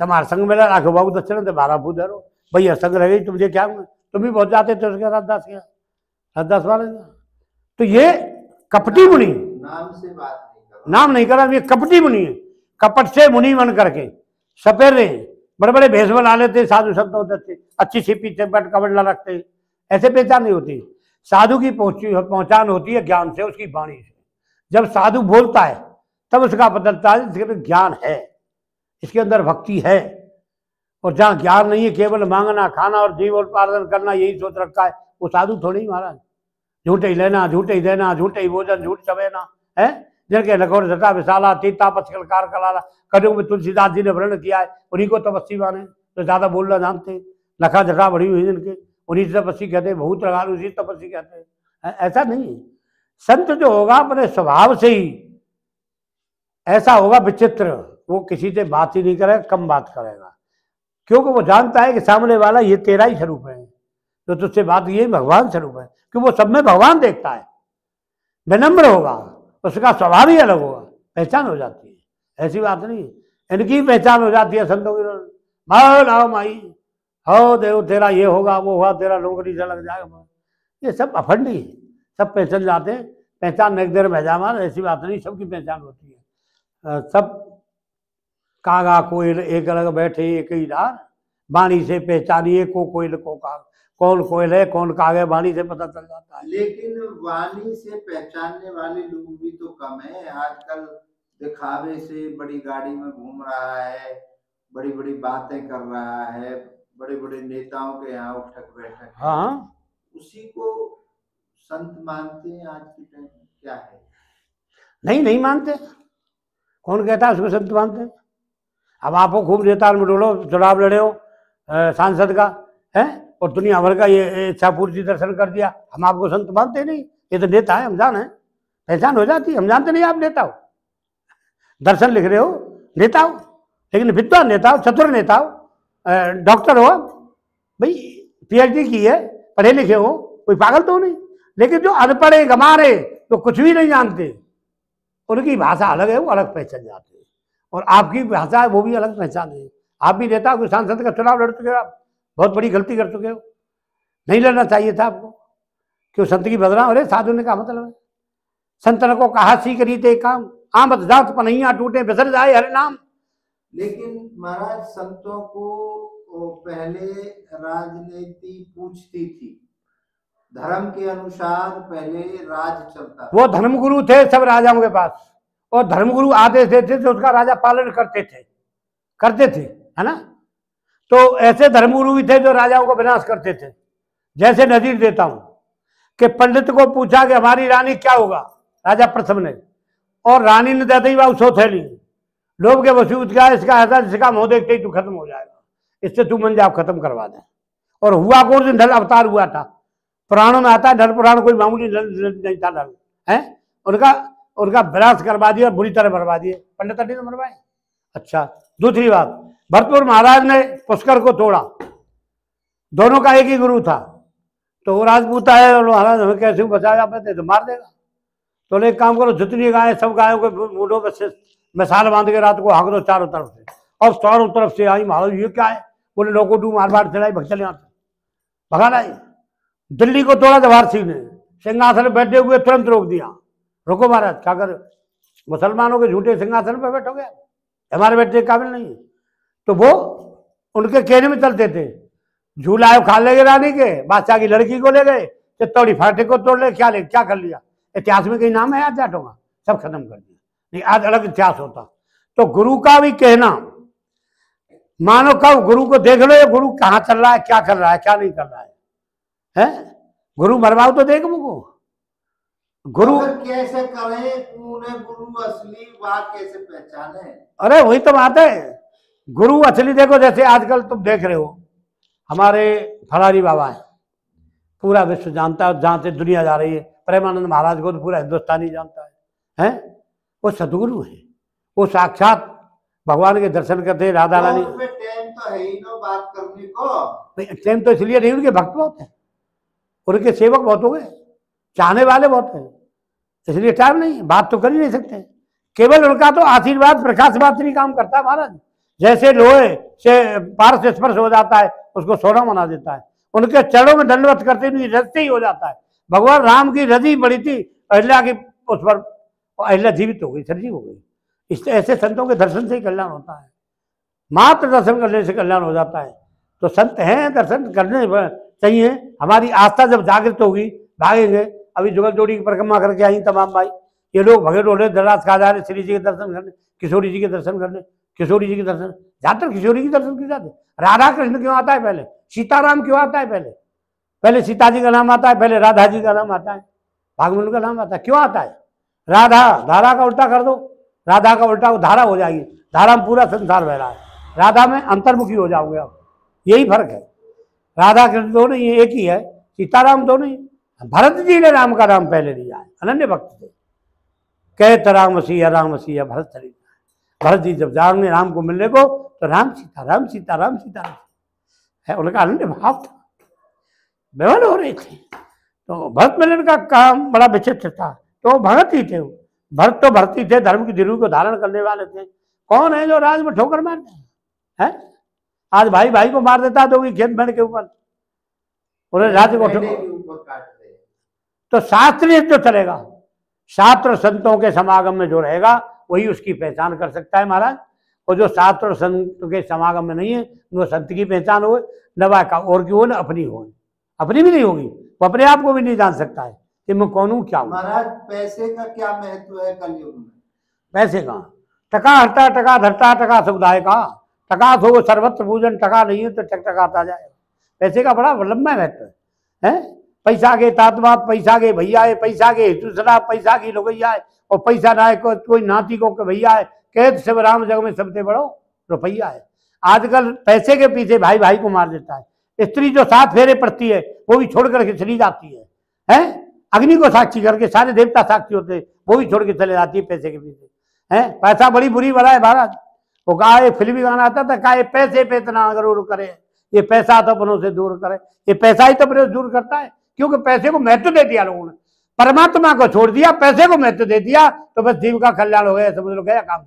तुम्हारे संग मेरा राखो बाबू दक्षिण बारह फूट धरो भैया, संग रह गई तुझे क्या, तुम भी बहुत जाते थे उसके रद्दास वाले। तो ये कपटी मुनि, नाम से बात नहीं कर, नाम नहीं करा, ये कपटी मुनि है। कपट से मुनि बन करके सपेरे बड़े बड़े भेष बना लेते, साधु संत होते थे, अच्छी सी पीछे बट कपड़ा रखते, ऐसे पहचान नहीं होती। साधु की पहचान होती है ज्ञान से, उसकी वाणी से। जब साधु बोलता है तब उसका पता चलता है इसके अंदर ज्ञान है, इसके अंदर भक्ति है। और जहाँ ज्ञान नहीं है, केवल मांगना खाना और जीवोत्पादन करना यही सोच रखा है, वो साधु थोड़ी ही महाराज। झूठे ही लेना, झूठे ही देना, झूठे ही भोजन, झूठ चबेना है। जिनके लखोर जटा विशाला तीता पचकलकार कलाला कटुक में तुलसीदास जी ने वर्णन किया है, उन्हीं को तपस्वी माने तो ज्यादा बोलना जानते। लखा जटा बड़ी हुई जिनके, उन्हीं से तपस्वी कहते हैं, बहुत लगा उसी तपस्वी कहते हैं। ऐसा नहीं है। संत जो होगा अपने स्वभाव से ही ऐसा होगा विचित्र, वो किसी से बात ही नहीं करेगा, कम बात करेगा, क्योंकि वो जानता है कि सामने वाला ये तेरा ही स्वरूप है, तो तुझसे बात ये भगवान स्वरूप है, क्योंकि वो सब में भगवान देखता है। विनम्र होगा, उसका स्वभाव ही अलग होगा, पहचान हो जाती है। ऐसी बात नहीं, इनकी पहचान हो जाती है संतों की। लाओ माई हो देव तेरा ये होगा वो हुआ, तेरा नौकरी से लग जाएगा, ये सब अफंडी है, सब पहचान जाते हैं। पहचान एक देर भैजामार, ऐसी बात नहीं, सबकी पहचान होती है। सब कागा कोयल एक अलग बैठे एक ही डार, वाणी से पहचानिए को कोयल को काग, कौन कोयल है कौन काग है, वाणी से पता चल जाता है। लेकिन वाणी से पहचानने वाले लोग भी तो कम है आजकल। दिखावे से बड़ी गाड़ी में घूम रहा है, बड़ी बड़ी बातें कर रहा है, बड़े बड़े नेताओं के यहाँ उठक बैठक, हाँ, उसी को संत मानते हैं आज के टाइम में, क्या है? नहीं मानते। कौन कहता है उसको संत मानते? अब आपको खूब नेता में डोलो, चुनाव लड़े हो सांसद का है, और दुनिया भर का ये इच्छा पूर्ति दर्शन कर दिया, हम आपको संत मानते नहीं? ये तो नेता है, हम जान है, पहचान हो जाती है, हम जानते नहीं आप नेता हो। दर्शन लिख रहे हो, नेता हो, लेकिन विद्वान नेता हो, चतुर नेता हो, डॉक्टर हो भाई, PhD की है, पढ़े लिखे हो, कोई पागल तो नहीं। लेकिन जो अनपढ़े गमारे तो कुछ भी नहीं जानते, उनकी भाषा अलग है, वो अलग पहचान जाते हैं, और आपकी भाषा है वो भी अलग पहचान है। आप भी नेता हो, सांसद का चुनाव लड़ चुके हो, आप बहुत बड़ी गलती कर चुके हो, नहीं लड़ना चाहिए था आपको। क्यों संत की बदनाम? अरे साधु ने कहा मतलब है, संतन को कहा सी करी ते काम, आमद जात पनैया टूटे बिसर जाए हरे नाम। लेकिन महाराज संतों को पहले राजनीति पूछती थी, धर्म के अनुसार पहले राज चलता था। वो धर्मगुरु थे सब राजाओं के पास, और धर्मगुरु आदेश देते थे, उसका राजा पालन करते थे, है ना। तो ऐसे धर्मगुरु भी थे जो राजाओं को विनाश करते थे। जैसे नजीर देता हूं कि पंडित को पूछा कि हमारी रानी क्या होगा, राजा प्रथम ने, और रानी ने दे दी बाबू 100 थैली, लोग के वसूल क्या इसका ऐसा, जिसका मुंह देखते ही तू खत्म हो जाएगा, इससे तू मंजाब खत्म करवा दे। और हुआ कौन दिन? नल अवतार हुआ था, पुराणों में आता है, नल पुराण कोई मामूली नल नहीं था, नल है, उनका विनाश करवा दिया और बुरी तरह मरवा दिए, पंडित ने मरवाए। अच्छा, दूसरी बात, भरतपुर महाराज ने पुष्कर को तोड़ा, दोनों का एक ही गुरु था, तो वो राजपूता है, और महाराज हमें कैसे बचाया पाते, तो मार देगा। तो एक काम करो, जितनी गायें सब गायों के मुंडों में मिसाल बांध के रात को हाँक दो चारों तरफ से, और चारों तरफ से आई। महाराज ये क्या है? बोले लोगों टू मारवाड़ चढ़ाई भगचल यहाँ से भगा लाई। दिल्ली को तोड़ा जवाहर सिंह ने, सिंहासन बैठे हुए तुरंत रोक दिया, रोको महाराज, क्या कर मुसलमानों के झूठे सिंहासन पर बैठोगे, हमारे बैठने के काबिल नहीं है। तो वो उनके कहने में चलते थे। झूला खा ले गए रानी के, बादशाह की लड़की को ले गए, चित्तौड़ी फाटे को तोड़ ले, क्या कर लिया। इतिहास में कहीं नाम है आज जाटों का? सब खत्म कर दिया। नहीं, आज अलग इतिहास होता। तो गुरु का भी कहना मानो, कब गुरु को देख लो, ये गुरु कहाँ चल रहा है, क्या कर रहा है, क्या नहीं कर रहा है? गुरु मरवाओ तो देख मुझको। गुरु कैसे करें, उन्हें गुरु असली बात कैसे पहचाने? अरे वही तो बात है, गुरु असली देखो। जैसे आजकल तुम देख रहे हो, हमारे फलारी बाबा है, पूरा विश्व जानता है, जहाँ से दुनिया जा रही है। प्रेमानंद महाराज को तो पूरा हिंदुस्तानी जानता है? वो सदगुरु है, वो साक्षात भगवान के दर्शन करते। राधा रानी टाइम तो है ही ना बात करने को। टाइम तो इसलिए नहीं, उनके भक्त बहुत है, उनके सेवक बहुत हो गए, चाहने वाले बहुत हैं, इसलिए टाइम नहीं, बात तो कर ही नहीं सकते। केवल उनका तो आशीर्वाद प्रकाश मात्र नहीं काम करता है महाराज। जैसे लोहे से पार से स्पर्श हो जाता है, उसको सोना बना देता है। उनके चरणों में दंडवत करते हुए रजते ही हो जाता है। भगवान राम की रजी बड़ी थी अहिल्या की, उस पर अहिल्या जीवित हो गई, सजीव हो गई। इस ऐसे संतों के दर्शन से ही कल्याण होता है, मात्र दर्शन करने से कल्याण हो जाता है। तो संत हैं, दर्शन करने चाहिए। हमारी आस्था जब जागृत होगी, भागेंगे। अभी जुगल जोड़ी की परिक्रमा करके आई तमाम भाई, ये लोग भगे डोले दराज खा जा रहे श्री जी के दर्शन करने, किशोरी जी के दर्शन करने। किशोरी जी के दर्शन, ज्यादातर किशोरी के दर्शन क्यों जाते? राधा कृष्ण क्यों आता है पहले? सीताराम क्यों आता है पहले? पहले सीता जी का नाम आता है, पहले राधा जी का नाम आता है, भागवत का नाम आता है। क्यों आता है? राधा, धारा का उल्टा कर दो, राधा का उल्टा धारा हो जाएगी। धारा में पूरा संसार बह रहा है, राधा में अंतर्मुखी हो जाओगे आप। यही फर्क है। राधा कृष्ण दो नहीं है, एक ही है। सीताराम दो नहीं। भरत जी ने राम का नाम पहले लिया है, अनन्य भक्त थे। कहत राम सिया भरत चरित। भरत जी जब जाएंगे राम को मिलने को, तो राम सीता राम सीता राम सीता है, उनका अनन्य भाव था, बेवन हो रहे थे। तो भरत मिलन का काम बड़ा विचित्र था। तो भगत ही थे, भरत तो भरती थे, धर्म की दिलू को धारण करने वाले थे। कौन है जो राज में ठोकर मारते हैं? आज भाई भाई को मार देता तो खेत बैठ के ऊपर, उन्हें राज्य को तो शास्त्रीय जो चलेगा, शास्त्र संतों के समागम में जो रहेगा वही उसकी पहचान कर सकता है महाराज। और जो शास्त्र और संत के समागम में नहीं है, वो संत की पहचान हो नवा का और की हो, न अपनी हो। अपनी भी नहीं होगी, वो अपने आप को भी नहीं जान सकता है कि मैं कौन हूँ क्या हूँ। महाराज पैसे का क्या महत्व है कलयुग में? पैसे का टका हरता टका धरता टका सुखदाय का। टका हो सर्वत्र पूजन, टका नहीं है तो टकटकाता जाए। पैसे का बड़ा लंबा महत्व है। पैसा के तातवात, पैसा के भैया है, पैसा के हितुसरा, पैसा की लोगैया है, और पैसा ना है कोई नाती को भैया है। कहते सब राम जग में सबसे बड़ो रुपया है। आजकल पैसे के पीछे भाई भाई को मार देता है। स्त्री जो 7 फेरे पड़ती है वो भी छोड़ करके चली जाती है। अग्नि को साक्षी करके, सारे देवता साक्षी होते, वो भी छोड़ के चले जाती है पैसे के पीछे। पैसा बड़ी बुरी बला है महाराज। वो कहा एक फिल्मी गाना आता था, कहा पैसे पे इतना गरूर करे, ये पैसा तो अपनों से दूर करे। ये पैसा ही तो अपने दूर करता है, क्योंकि पैसे को महत्व दे दिया लोगों ने, परमात्मा को छोड़ दिया, पैसे को महत्व दे दिया, तो बस जीव का कल्याण हो गया, समझ लो गया काम,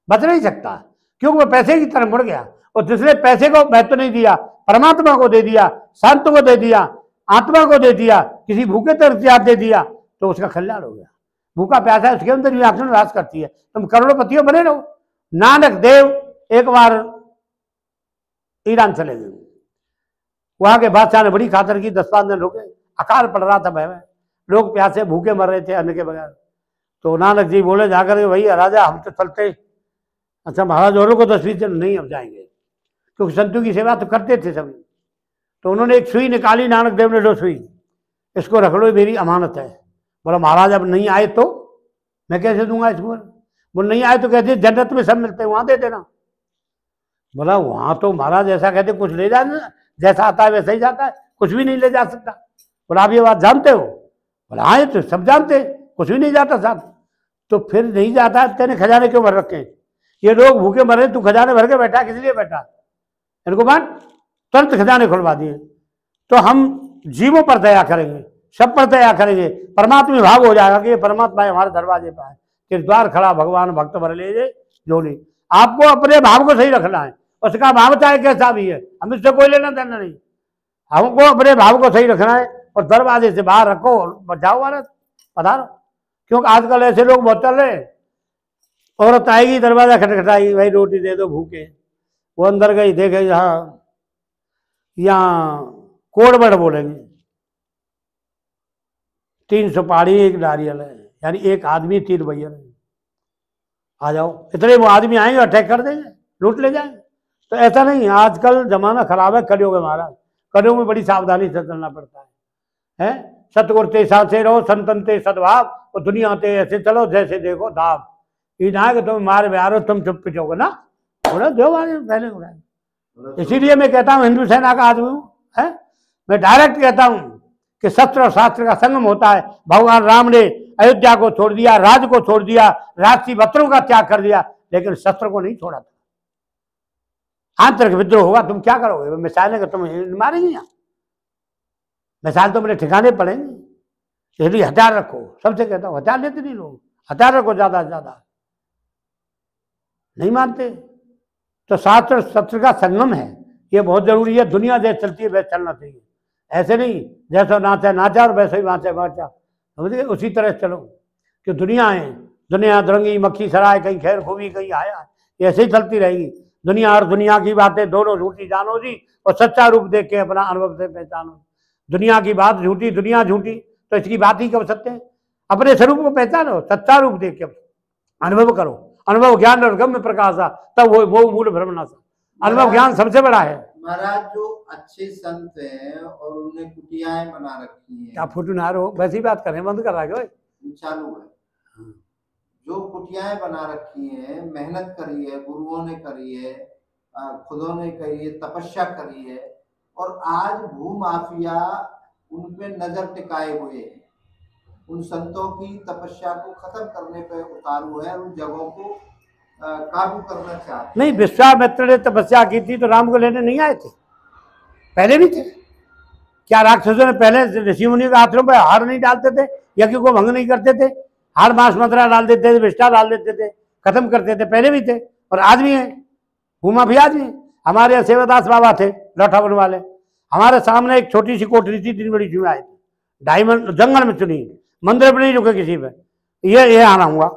बच नहीं सकता, क्योंकि वो पैसे की तरफ मुड़ गया। और दूसरे पैसे को महत्व नहीं दिया, परमात्मा को दे दिया, संत को दे दिया, आत्मा को दे दिया, किसी भूखे तरफ दे दिया, तो उसका कल्याण हो गया। भूखा प्यासा है, उसके अंदर भी आंखें राज करती है। तुम करोड़पतियों बने रहो। नानक देव एक बार ईरान चले गए, वहां के बादशाह ने बड़ी खातर की, 10-5 दिन रुके। अकाल पड़ रहा था भय, लोग प्यासे भूखे मर रहे थे अन्न के बगैर। तो नानक जी बोले जाकर के, भैया राजा हम तो चलते। अच्छा महाराज औरों को 10-20 दिन नहीं, अब जाएंगे, क्योंकि संतों की सेवा तो करते थे सभी। तो उन्होंने एक सुई निकाली, नानक देव ने, लो सुई, इसको रख लो, मेरी अमानत है। बोला महाराज अब नहीं आए तो मैं कैसे दूंगा इसको? वो नहीं आए तो कहते जन्नत में सब मिलते हैं, वहां दे देना। बोला वहां तो महाराज ऐसा कहते कुछ ले जाना, जैसा आता है वैसा ही जाता है, कुछ भी नहीं ले जा सकता। बोला आप ये बात जानते हो? बोला हाँ तो सब जानते, कुछ भी नहीं जाता साथ। तो फिर नहीं जाता, तेने खजाने क्यों भर रखे? ये लोग भूखे मरे, तू खजाने भर के बैठा, किस लिए बैठा? इनको बात तुरंत खजाने खुलवा दिए। तो हम जीवों पर दया करेंगे, सब पर दया करेंगे, परमात्मा भाव हो जाएगा कि ये परमात्मा हमारे दरवाजे पर है, कि द्वार खड़ा भगवान भक्त भर ले जोड़ी। आपको अपने भाव को सही रखना है, उसका भाव चाहे कैसा भी है, हम इससे कोई लेना देना नहीं। हमको अपने भाव को सही रखना है, और दरवाजे से बाहर रखो, बचाओ भारत, पधारो। क्योंकि आजकल ऐसे लोग बहुत चल रहे हैं, औरत आएगी, दरवाजा खटखटाएगी, भाई रोटी दे दो भूखे, वो अंदर गई, देखे यहाँ कोडबड़ बोलेंगे, 3 सुपारी 1 नारियल है, यानी 1 आदमी 3 भैया है, आ जाओ। इतने वो आदमी आएंगे, अटैक कर देंगे, लूट ले जाएंगे। तो ऐसा नहीं, आजकल जमाना खराब है, कलयुग है महाराज। कलयुग में बड़ी सावधानी से चलना पड़ता है। सतगुरते साथ से रहो, संतनते सद्भाव, और दुनिया ते ऐसे चलो जैसे देखो दाव। ये ना कि तुम मारे बिहारो तुम चुप पिटोगे ना, थोड़ा दो पहले उड़ाए। इसीलिए मैं कहता हूँ हिंदू सेना का आदमी हूँ, है मैं डायरेक्ट कहता हूँ कि शस्त्र और शास्त्र का संगम होता है। भगवान राम ने अयोध्या को छोड़ दिया, राज को छोड़ दिया, राजसी वस्त्रों का त्याग कर दिया, लेकिन शस्त्र को नहीं छोड़ा था। आंतरिक विद्रोह होगा, तुम क्या करोगे? मिसाइलें कि तुम मारेंगे, यहाँ मिसाइल तो मेरे ठिकाने पड़ेंगे। इसलिए हथियार रखो, सबसे कहता हूँ हथियार लेते नहीं लोग, हथियार रखो ज्यादा से ज्यादा, नहीं मानते। तो शास्त्र शस्त्र का संगम है, ये बहुत जरूरी है। दुनिया जैसे चलती है वैसे चलना चाहिए, ऐसे नहीं जैसा नाचा नाचा और वैसे ही वाचा वाचा, समझिए उसी तरह चलो। कि दुनिया है, दुनिया दुरंगी मक्खी सराय, कहीं खैर खूबी कहीं आया, ऐसे ही चलती रहेगी। दुनिया और दुनिया की बातें दोनों झूठी जानो जी, और सच्चा रूप देख के अपना अनुभव से पहचानो। दुनिया की बात झूठी, दुनिया झूठी, तो इसकी बात ही कब सत्य है? अपने स्वरूप को पहचानो, सच्चा रूप देख के अनुभव करो। अनुभव ज्ञान और गम्य प्रकाश, तब वो मूल भ्रम नाशा। अनुभव ज्ञान सबसे बड़ा है। महाराज जो अच्छे संत हैं और उन्हें कुटियाएं बना रखी हैं, क्या फुटनार हो, वैसी बात करें, बंद कर रहा है चालू है। जो कुटियाएं बना रखी हैं, मेहनत करी है, गुरुओं ने करी है, खुदों ने करी है, तपस्या करी है, और आज भूमाफिया उन पे नजर टिकाए हुए हैं। उन संतों की तपस्या को खत्म करने पे उतारू है, उन जगहों को काबू करना चाहते। नहीं, विश्वामित्र ने तपस्या की थी तो राम को लेने नहीं आए थे? पहले भी थे। क्या राक्षसों ने पहले ऋषि मुनि के आश्रम पर हार नहीं डालते थे, यज्ञ को भंग नहीं करते थे? हार मांस मदिरा डाल देते थे, विष्ठा डाल देते थे, खत्म करते थे, पहले भी थे और आज भी है। भूमाफिया आज भी। हमारे यहाँ सेवादास बाबा थे लौटा बन वाले, हमारे सामने एक छोटी सी कोठरी थी, 3 बड़ी चुनाए थे, डायमंड जंगल में चुनी, मंदिर पर नहीं रुके किसी पे। ये आना हुआ,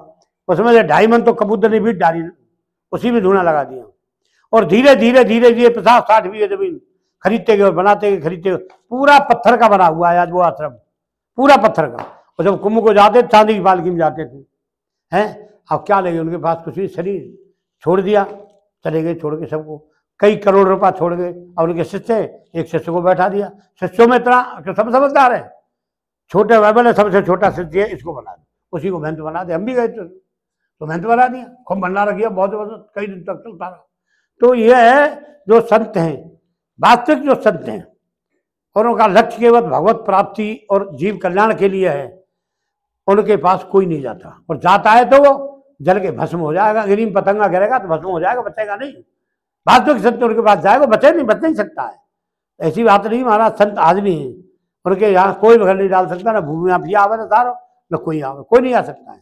उसमें 2.5 मन तो कबूतर ने बीट डाली, उसी में धुआं लगा दिया। और धीरे धीरे धीरे धीरे 50-60 बीघे जमीन खरीदते गए और बनाते गए, खरीदते गए। पूरा पत्थर का बना हुआ है आज वो आश्रम, पूरा पत्थर का। और जब कुंभ को जाते चांदी की पालकी में जाते थे। हैं अब क्या लगे उनके पास कुछ नहीं, शरीर छोड़ दिया, चले गए छोड़ के सबको। कई करोड़ रुपया छोड़ गए। और उनके शिष्य, एक शिष्य को बैठा दिया। शिष्यों में इतना सब समझदार है, छोटे बाइबल है, सबसे छोटा शिष्य है, इसको बना दे, उसी को महंत बना दे। हम भी गए तो महंत बना दिया, खूब भंडारा किया, बहुत जबरदस्त, कई दिन तक चलता रहा। तो ये है जो संत हैं, वास्तविक जो संत हैं, और उनका लक्ष्य केवल भगवत प्राप्ति और जीव कल्याण के लिए है, उनके पास कोई नहीं जाता। और जाता है तो वो जल के भस्म हो जाएगा, गिरी में पतंगा गिरेगा तो भस्म हो जाएगा, बचेगा नहीं। वास्तविक संत उनके पास जाएगा, बचे नहीं, बच नहीं सकता है। ऐसी बात नहीं महाराज, संत आदमी है, उनके यहाँ कोई घर नहीं डाल सकता, ना भूमि माफिया आवे, ना सारो, न कोई आवे, कोई नहीं आ सकता है।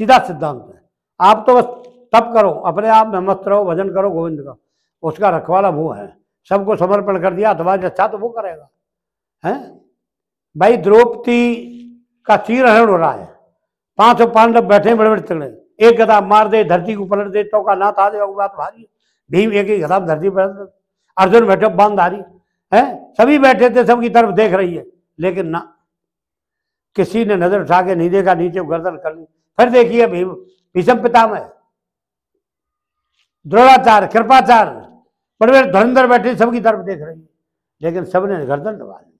सीधा सिद्धांत है। आप तो बस तप करो, अपने आप में मस्त रहो, भजन करो गोविंद का, उसका रखवाला वो है। सबको समर्पण कर दिया, तुम्हारे अच्छा तो वो करेगा। हैं भाई, द्रौपदी का चीरहरण हो रहा है, 500 पांडव बैठे बड़े बड़े तगड़े, एक गदा मार दे धरती को पलट दे तो का नाथ आ जाए, बात भारी। भीम एक गदा धरती पलट, अर्जुन बैठे बांधारी है, सभी बैठे थे, सबकी तरफ देख रही है, लेकिन ना किसी ने नजर उठा के नहीं देखा, नीचे गर्दन कर ली। फिर देखिए भीष्म पितामह, द्रोणाचार्य, कृपाचार्य, बड़े बड़े धुरंधर बैठे, सबकी तरफ देख रही है, लेकिन सबने गर्दन दबा ली।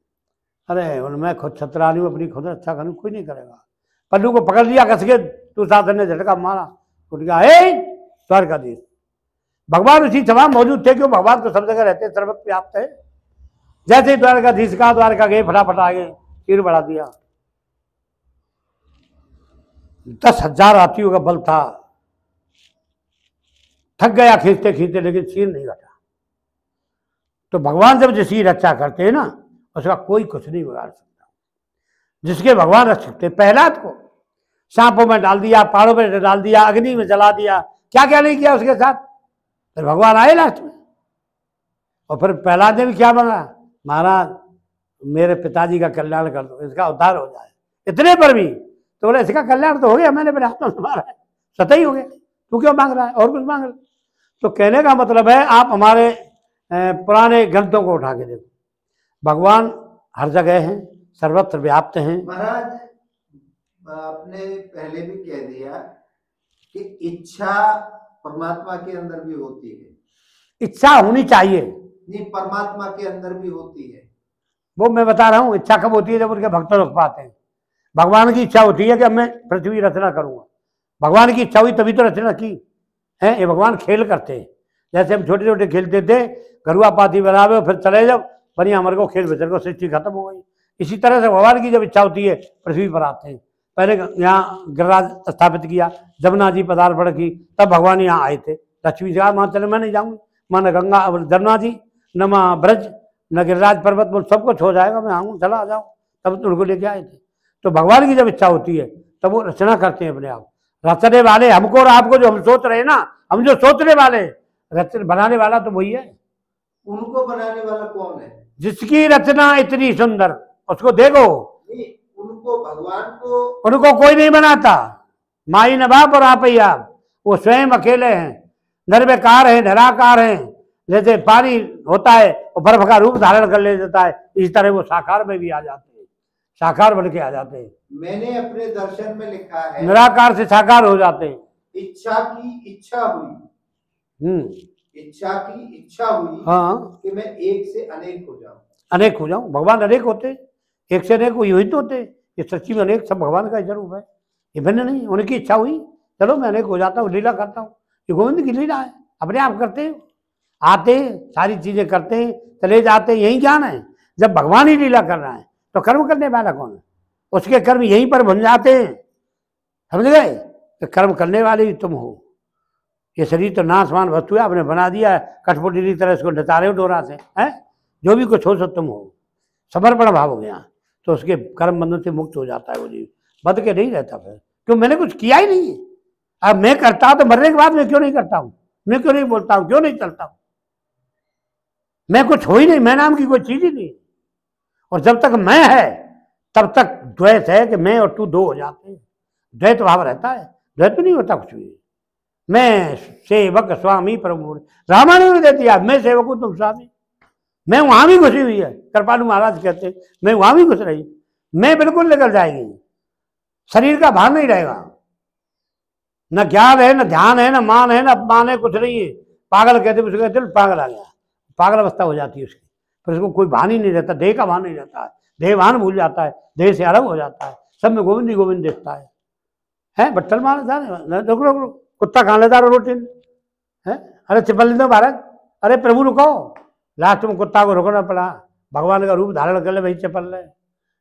अरे मैं खुद छतरानी हूँ, अपनी खुद अच्छा करूँ, कोई नहीं करेगा। पल्लू को पकड़ लिया कस के, तू साधन ने झटका मारा, उठ गया। हे द्वारकाधीश, भगवान उसी सभा मौजूद थे, क्यों? भगवान तो सब जगह रहते, सर्वत्र व्याप्त है। जैसे ही द्वारकाधीश का द्वारका गए, फटाफट आ गए, तीर बढ़ा दिया। 10,000 हाथियों का बल था, थक गया खींचते खींचते, लेकिन सिर नहीं घटा। तो भगवान जब जिसकी रक्षा करते हैं ना, उसका कोई कुछ नहीं बिगाड़ सकता। जिसके भगवान रख सकते, प्रहलाद को सांपों में डाल दिया, पहाड़ों में डाल दिया, अग्नि में जला दिया, क्या क्या नहीं किया उसके साथ। फिर भगवान आए लास्ट में, और फिर प्रहलाद ने भी क्या मांगा, महाराज मेरे पिताजी का कल्याण कर दो, इसका उद्धार हो जाए। इतने पर भी तो बोले इसका कल्याण तो हो गया, मैंने अपने हाथों से मारा है, सतही हो गया, तू क्यों मांग रहा है और कुछ मांग रहा है? तो कहने का मतलब है आप हमारे पुराने ग्रंथों को उठा के देखो, भगवान हर जगह हैं, सर्वत्र व्याप्त हैं। महाराज आपने पहले भी कह दिया कि इच्छा परमात्मा के अंदर भी होती है। इच्छा होनी चाहिए, नहीं, परमात्मा के अंदर भी होती है। वो मैं बता रहा हूँ, इच्छा कब होती है? जब उनके भक्त रुक पाते हैं। भगवान की इच्छा होती है कि अब मैं पृथ्वी रचना करूंगा, भगवान की इच्छा हुई तभी तो रचना की है। ये भगवान खेल करते हैं, जैसे हम छोटे छोटे खेलते थे, घरुआ पाती बनावे फिर चले जब बढ़िया हमारे को खेल बेचर को, सृष्टि खत्म हो गई। इसी तरह से भगवान की जब इच्छा होती है पृथ्वी पर आते हैं। पहले यहाँ गिरिराज स्थापित किया, जमुना जी पदार्पण की, तब भगवान यहाँ आए थे। लक्ष्मी जी वहाँ चले, मैं नहीं जाऊँगी, माँ न गंगा जमुना जी, न माँ ब्रज, न गिरिराज पर्वत, बोल सब कुछ हो जाएगा, मैं आऊँ, चला आ जाऊँ। तब तो उनको लेके आए थे। तो भगवान की जब इच्छा होती है तब वो रचना करते हैं अपने आप। रचने वाले हमको और आपको, जो हम सोच रहे हैं ना, हम जो सोचने वाले, रचना बनाने वाला तो वही है। उनको बनाने वाला कौन है? जिसकी रचना इतनी सुंदर, उसको देखो। उनको, भगवान को, उनको कोई नहीं बनाता, माई न बाप और आप ही आप, वो स्वयं अकेले हैं, निर्विकार हैं, निराकार हैं। जैसे पानी होता है वो बर्फ का रूप धारण कर ले जाता है, इस तरह वो साकार में भी आ जाते हैं, साकार बन के आ जाते हैं। मैंने अपने दर्शन में लिखा है, निराकार से साकार हो जाते हैं। इच्छा की इच्छा हुई, इच्छा की इच्छा हुई, हाँ, कि मैं एक से अनेक हो जाऊं। अनेक हो जाऊं, भगवान अनेक होते, एक से अनेक वही तो होते। ये सच्ची में अनेक सब भगवान का स्वरूप है, ये भिन्न नहीं। उनकी इच्छा हुई, चलो मैं अनेक हो जाता हूँ, लीला करता हूँ। ये गोविंद की लीला है, अपने आप करते हैं, आते सारी चीजें करते हैं, चले जाते हैं, यही ज्ञान है। जब भगवान ही लीला कर रहा है तो कर्म करने वाला कौन है? उसके कर्म यहीं पर बन जाते हैं, समझ गए? तो कर्म करने वाले ही तुम हो। ये शरीर तो नाशवान वस्तु है, आपने बना दिया कठपुतली की तरह, इसको नचारे हो डोरा से, है? जो भी कुछ हो सब तुम हो, समर्पण भाव हो गया तो उसके कर्म बंधन से मुक्त हो जाता है वो जीव, बद के नहीं रहता फिर। क्यों? मैंने कुछ किया ही नहीं है। अब मैं करता हूं तो मरने के बाद मैं क्यों नहीं करता हूँ? मैं क्यों नहीं बोलता हूँ? क्यों नहीं चलता हूँ? मैं कुछ हो ही नहीं, मैं नाम की कोई चीज ही नहीं। और जब तक मैं है तब तक द्वैत है कि मैं और तू दो हो जाते हैं, द्वैत भाव रहता है, द्वैत नहीं होता कुछ भी। मैं सेवक स्वामी प्रभु, रामायण में दे दिया, मैं सेवक हूं तुम स्वामी। मैं वहां भी घुसी हुई है, कृपालु महाराज कहते हैं, मैं वहां भी घुस रही, मैं बिल्कुल निकल जाएगी, शरीर का भार नहीं रहेगा, न ज्ञान है, न ध्यान है, न मान है, न अपमान है, कुछ नहीं है। पागल कहते उसको कहते पागल आ गया, पागल अवस्था हो जाती है उसकी, फिर उसको कोई भान ही नहीं रहता, देह का भान नहीं रहता है, देह भान भूल जाता है, देह से अलग हो जाता है, सब में गोविंद ही गोविंद देखता है बट्टल मार जाने कुत्ता खा लेता रोटी है, अरे चिपल दो भारत, अरे प्रभु रुको, लास्ट में कुत्ता को रुकना पड़ा, भगवान का रूप धारण कर ले, वही चपल ले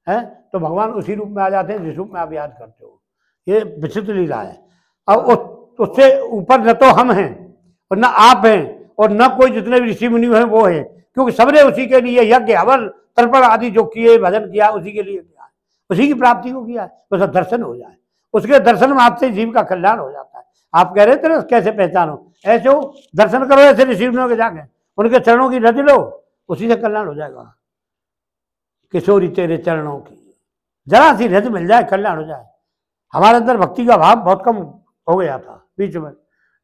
है, तो भगवान उसी रूप में आ जाते हैं जिस रूप में आप याद करते हो। ये विचित्र लीला है। और उससे ऊपर न तो हम हैं और न आप हैं और न कोई जितने भी ऋषि मुनि हैं वो हैं, क्योंकि सबने उसी के लिए यज्ञ हवन तर्पण आदि जो किए, भजन किया, उसी के लिए किया, उसी की प्राप्ति को किया, उसका दर्शन हो जाए, उसके दर्शन में आपसे जीव का कल्याण हो जाता है। आप कह रहे थे ना कैसे पहचानो, ऐसे हो दर्शन करो ऐसे ऋषि मुनियों के जाके, उनके चरणों की रज लो, उसी से कल्याण हो जाएगा। किशोरी तेरे चरणों की जरा सी रज मिल जाए, कल्याण हो जाए। हमारे अंदर भक्ति का भाव बहुत कम हो गया था बीच में,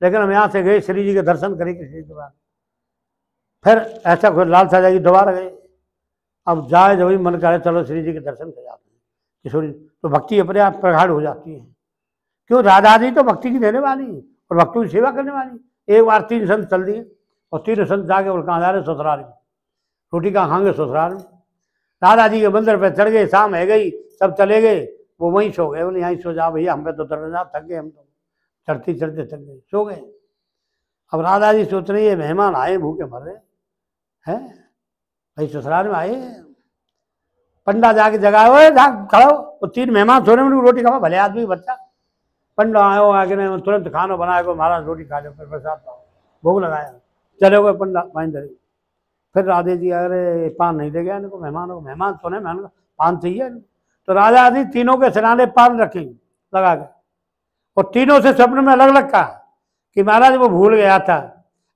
लेकिन हम यहाँ से गए, श्री जी के दर्शन करे किसी के बाद, फिर ऐसा कोई लालसा जाएगी, दोबारा गए, अब जाए जब भी मन करे चलो श्री जी के दर्शन कर जाते हैं किशोरी, तो भक्ति अपने आप प्रगाढ़ हो जाती है। क्यों? राधा जी तो भक्ति की देने वाली और भक्तों की सेवा करने वाली। एक बार 3 संत चल दिए और 3 संत जाके और कहाँ जा रहे? ससुराल में, रोटी कहाँ खाएंगे? ससुराल में। राधा जी के मंदिर पर चढ़ गए, शाम है गई, सब चले गए, वो वहीं सो गए, बोले यहीं सो जाओ भैया, हम पे तो दर्जा थक गए, हम तो चढ़ते चढ़ते थक गए, सो गए। अब राधा जी सोच रही है मेहमान आए भूखे मर रहे हैं, भाई ससुराल में आए, पंडा जाके जगाए, खड़ो, वो 3 मेहमान सोने में रोटी खाओ, भले आदमी बच्चा, पंडा आयो आगे ने तुरंत खाना बनाया को, महाराज रोटी खा लो, फिर प्रसाद पाओ, भोग लगाया, चले गए पंडा पानी धरे। फिर राधे जी अरे पान नहीं दे गया इनको, मेहमान सोने, मेहमान को पान चाहिए। तो राजा जी तीनों के सिराने पान रखे लगा के, और तीनों से स्वप्न में अलग अलग कहा कि महाराज वो भूल गया था,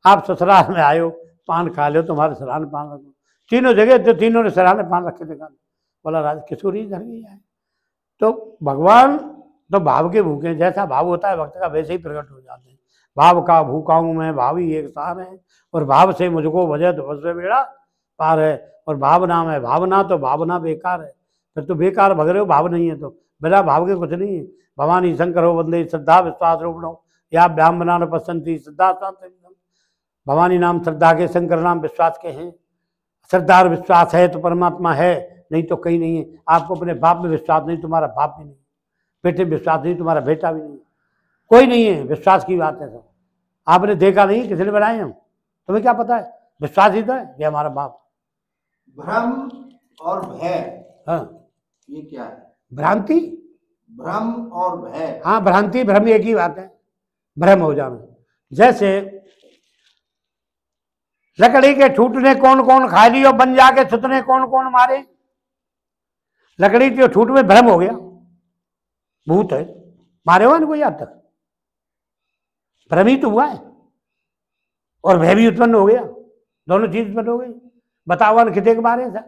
आप ससुराल में आयो, पान खा लो, तुम्हारे सिराने पान रखो। तीनों जगह तो तीनों ने सिराने पान रखे देखा, बोला राज किशोरी धर गई है। तो भगवान तो भाव के भूखे, जैसा भाव होता है भक्त का वैसे ही प्रकट हो जाते हैं। भाव का भूखा हूं मैं, भावी एक सार है, और भाव से मुझको वजह तो बस बेड़ा पार है। और भाव नाम है भावना, तो भावना बेकार है, फिर तो बेकार भग रहे हो, भाव नहीं है तो। बिना भाव के कुछ नहीं है। भवानी शंकर हो बंदे श्रद्धा विश्वास रूपणो, या व्याम बना पसंद थी श्रद्धा। भवानी नाम श्रद्धा के, शंकर नाम विश्वास के हैं। श्रद्धा और विश्वास है तो परमात्मा है, नहीं तो कहीं नहीं है। आपको अपने बाप में विश्वास नहीं, तुम्हारा बाप भी नहीं, बेटे में विश्वास नहीं, तुम्हारा बेटा भी नहीं, कोई नहीं है। विश्वास की बात है सब। आपने देखा नहीं, किसी ने बनाए हम, तुम्हें क्या पता है? विश्वास ही तो है ये हमारा बाप। भ्रम और भय, हाँ, ये क्या है? भ्रांति, भ्रम और भय। हाँ, भ्रांति भ्रम एक ही बात है, भ्रम हो जाना। जैसे लकड़ी के ठूटने कौन कौन खा ली, और बन जाके सुतने कौन कौन मारे। लकड़ी के ठूट में भ्रम हो गया, भूत है, मारे हुआ इनको आज तक, भ्रम ही तो हुआ है, और भय भी उत्पन्न हो गया, दोनों चीज उत्पन्न हो गई। बताओ कितने के मारे सर,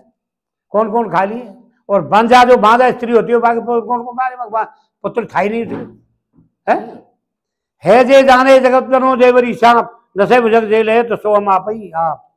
कौन कौन खा लिए। और बंजा जो बांधा स्त्री होती है, बाकी कौन कौन मारे, भगवान पुत्र खाई नहीं है जे जाने जगत बनो देवरी सांप, नशे बुझक जेल है तो सो हम आप ही आप।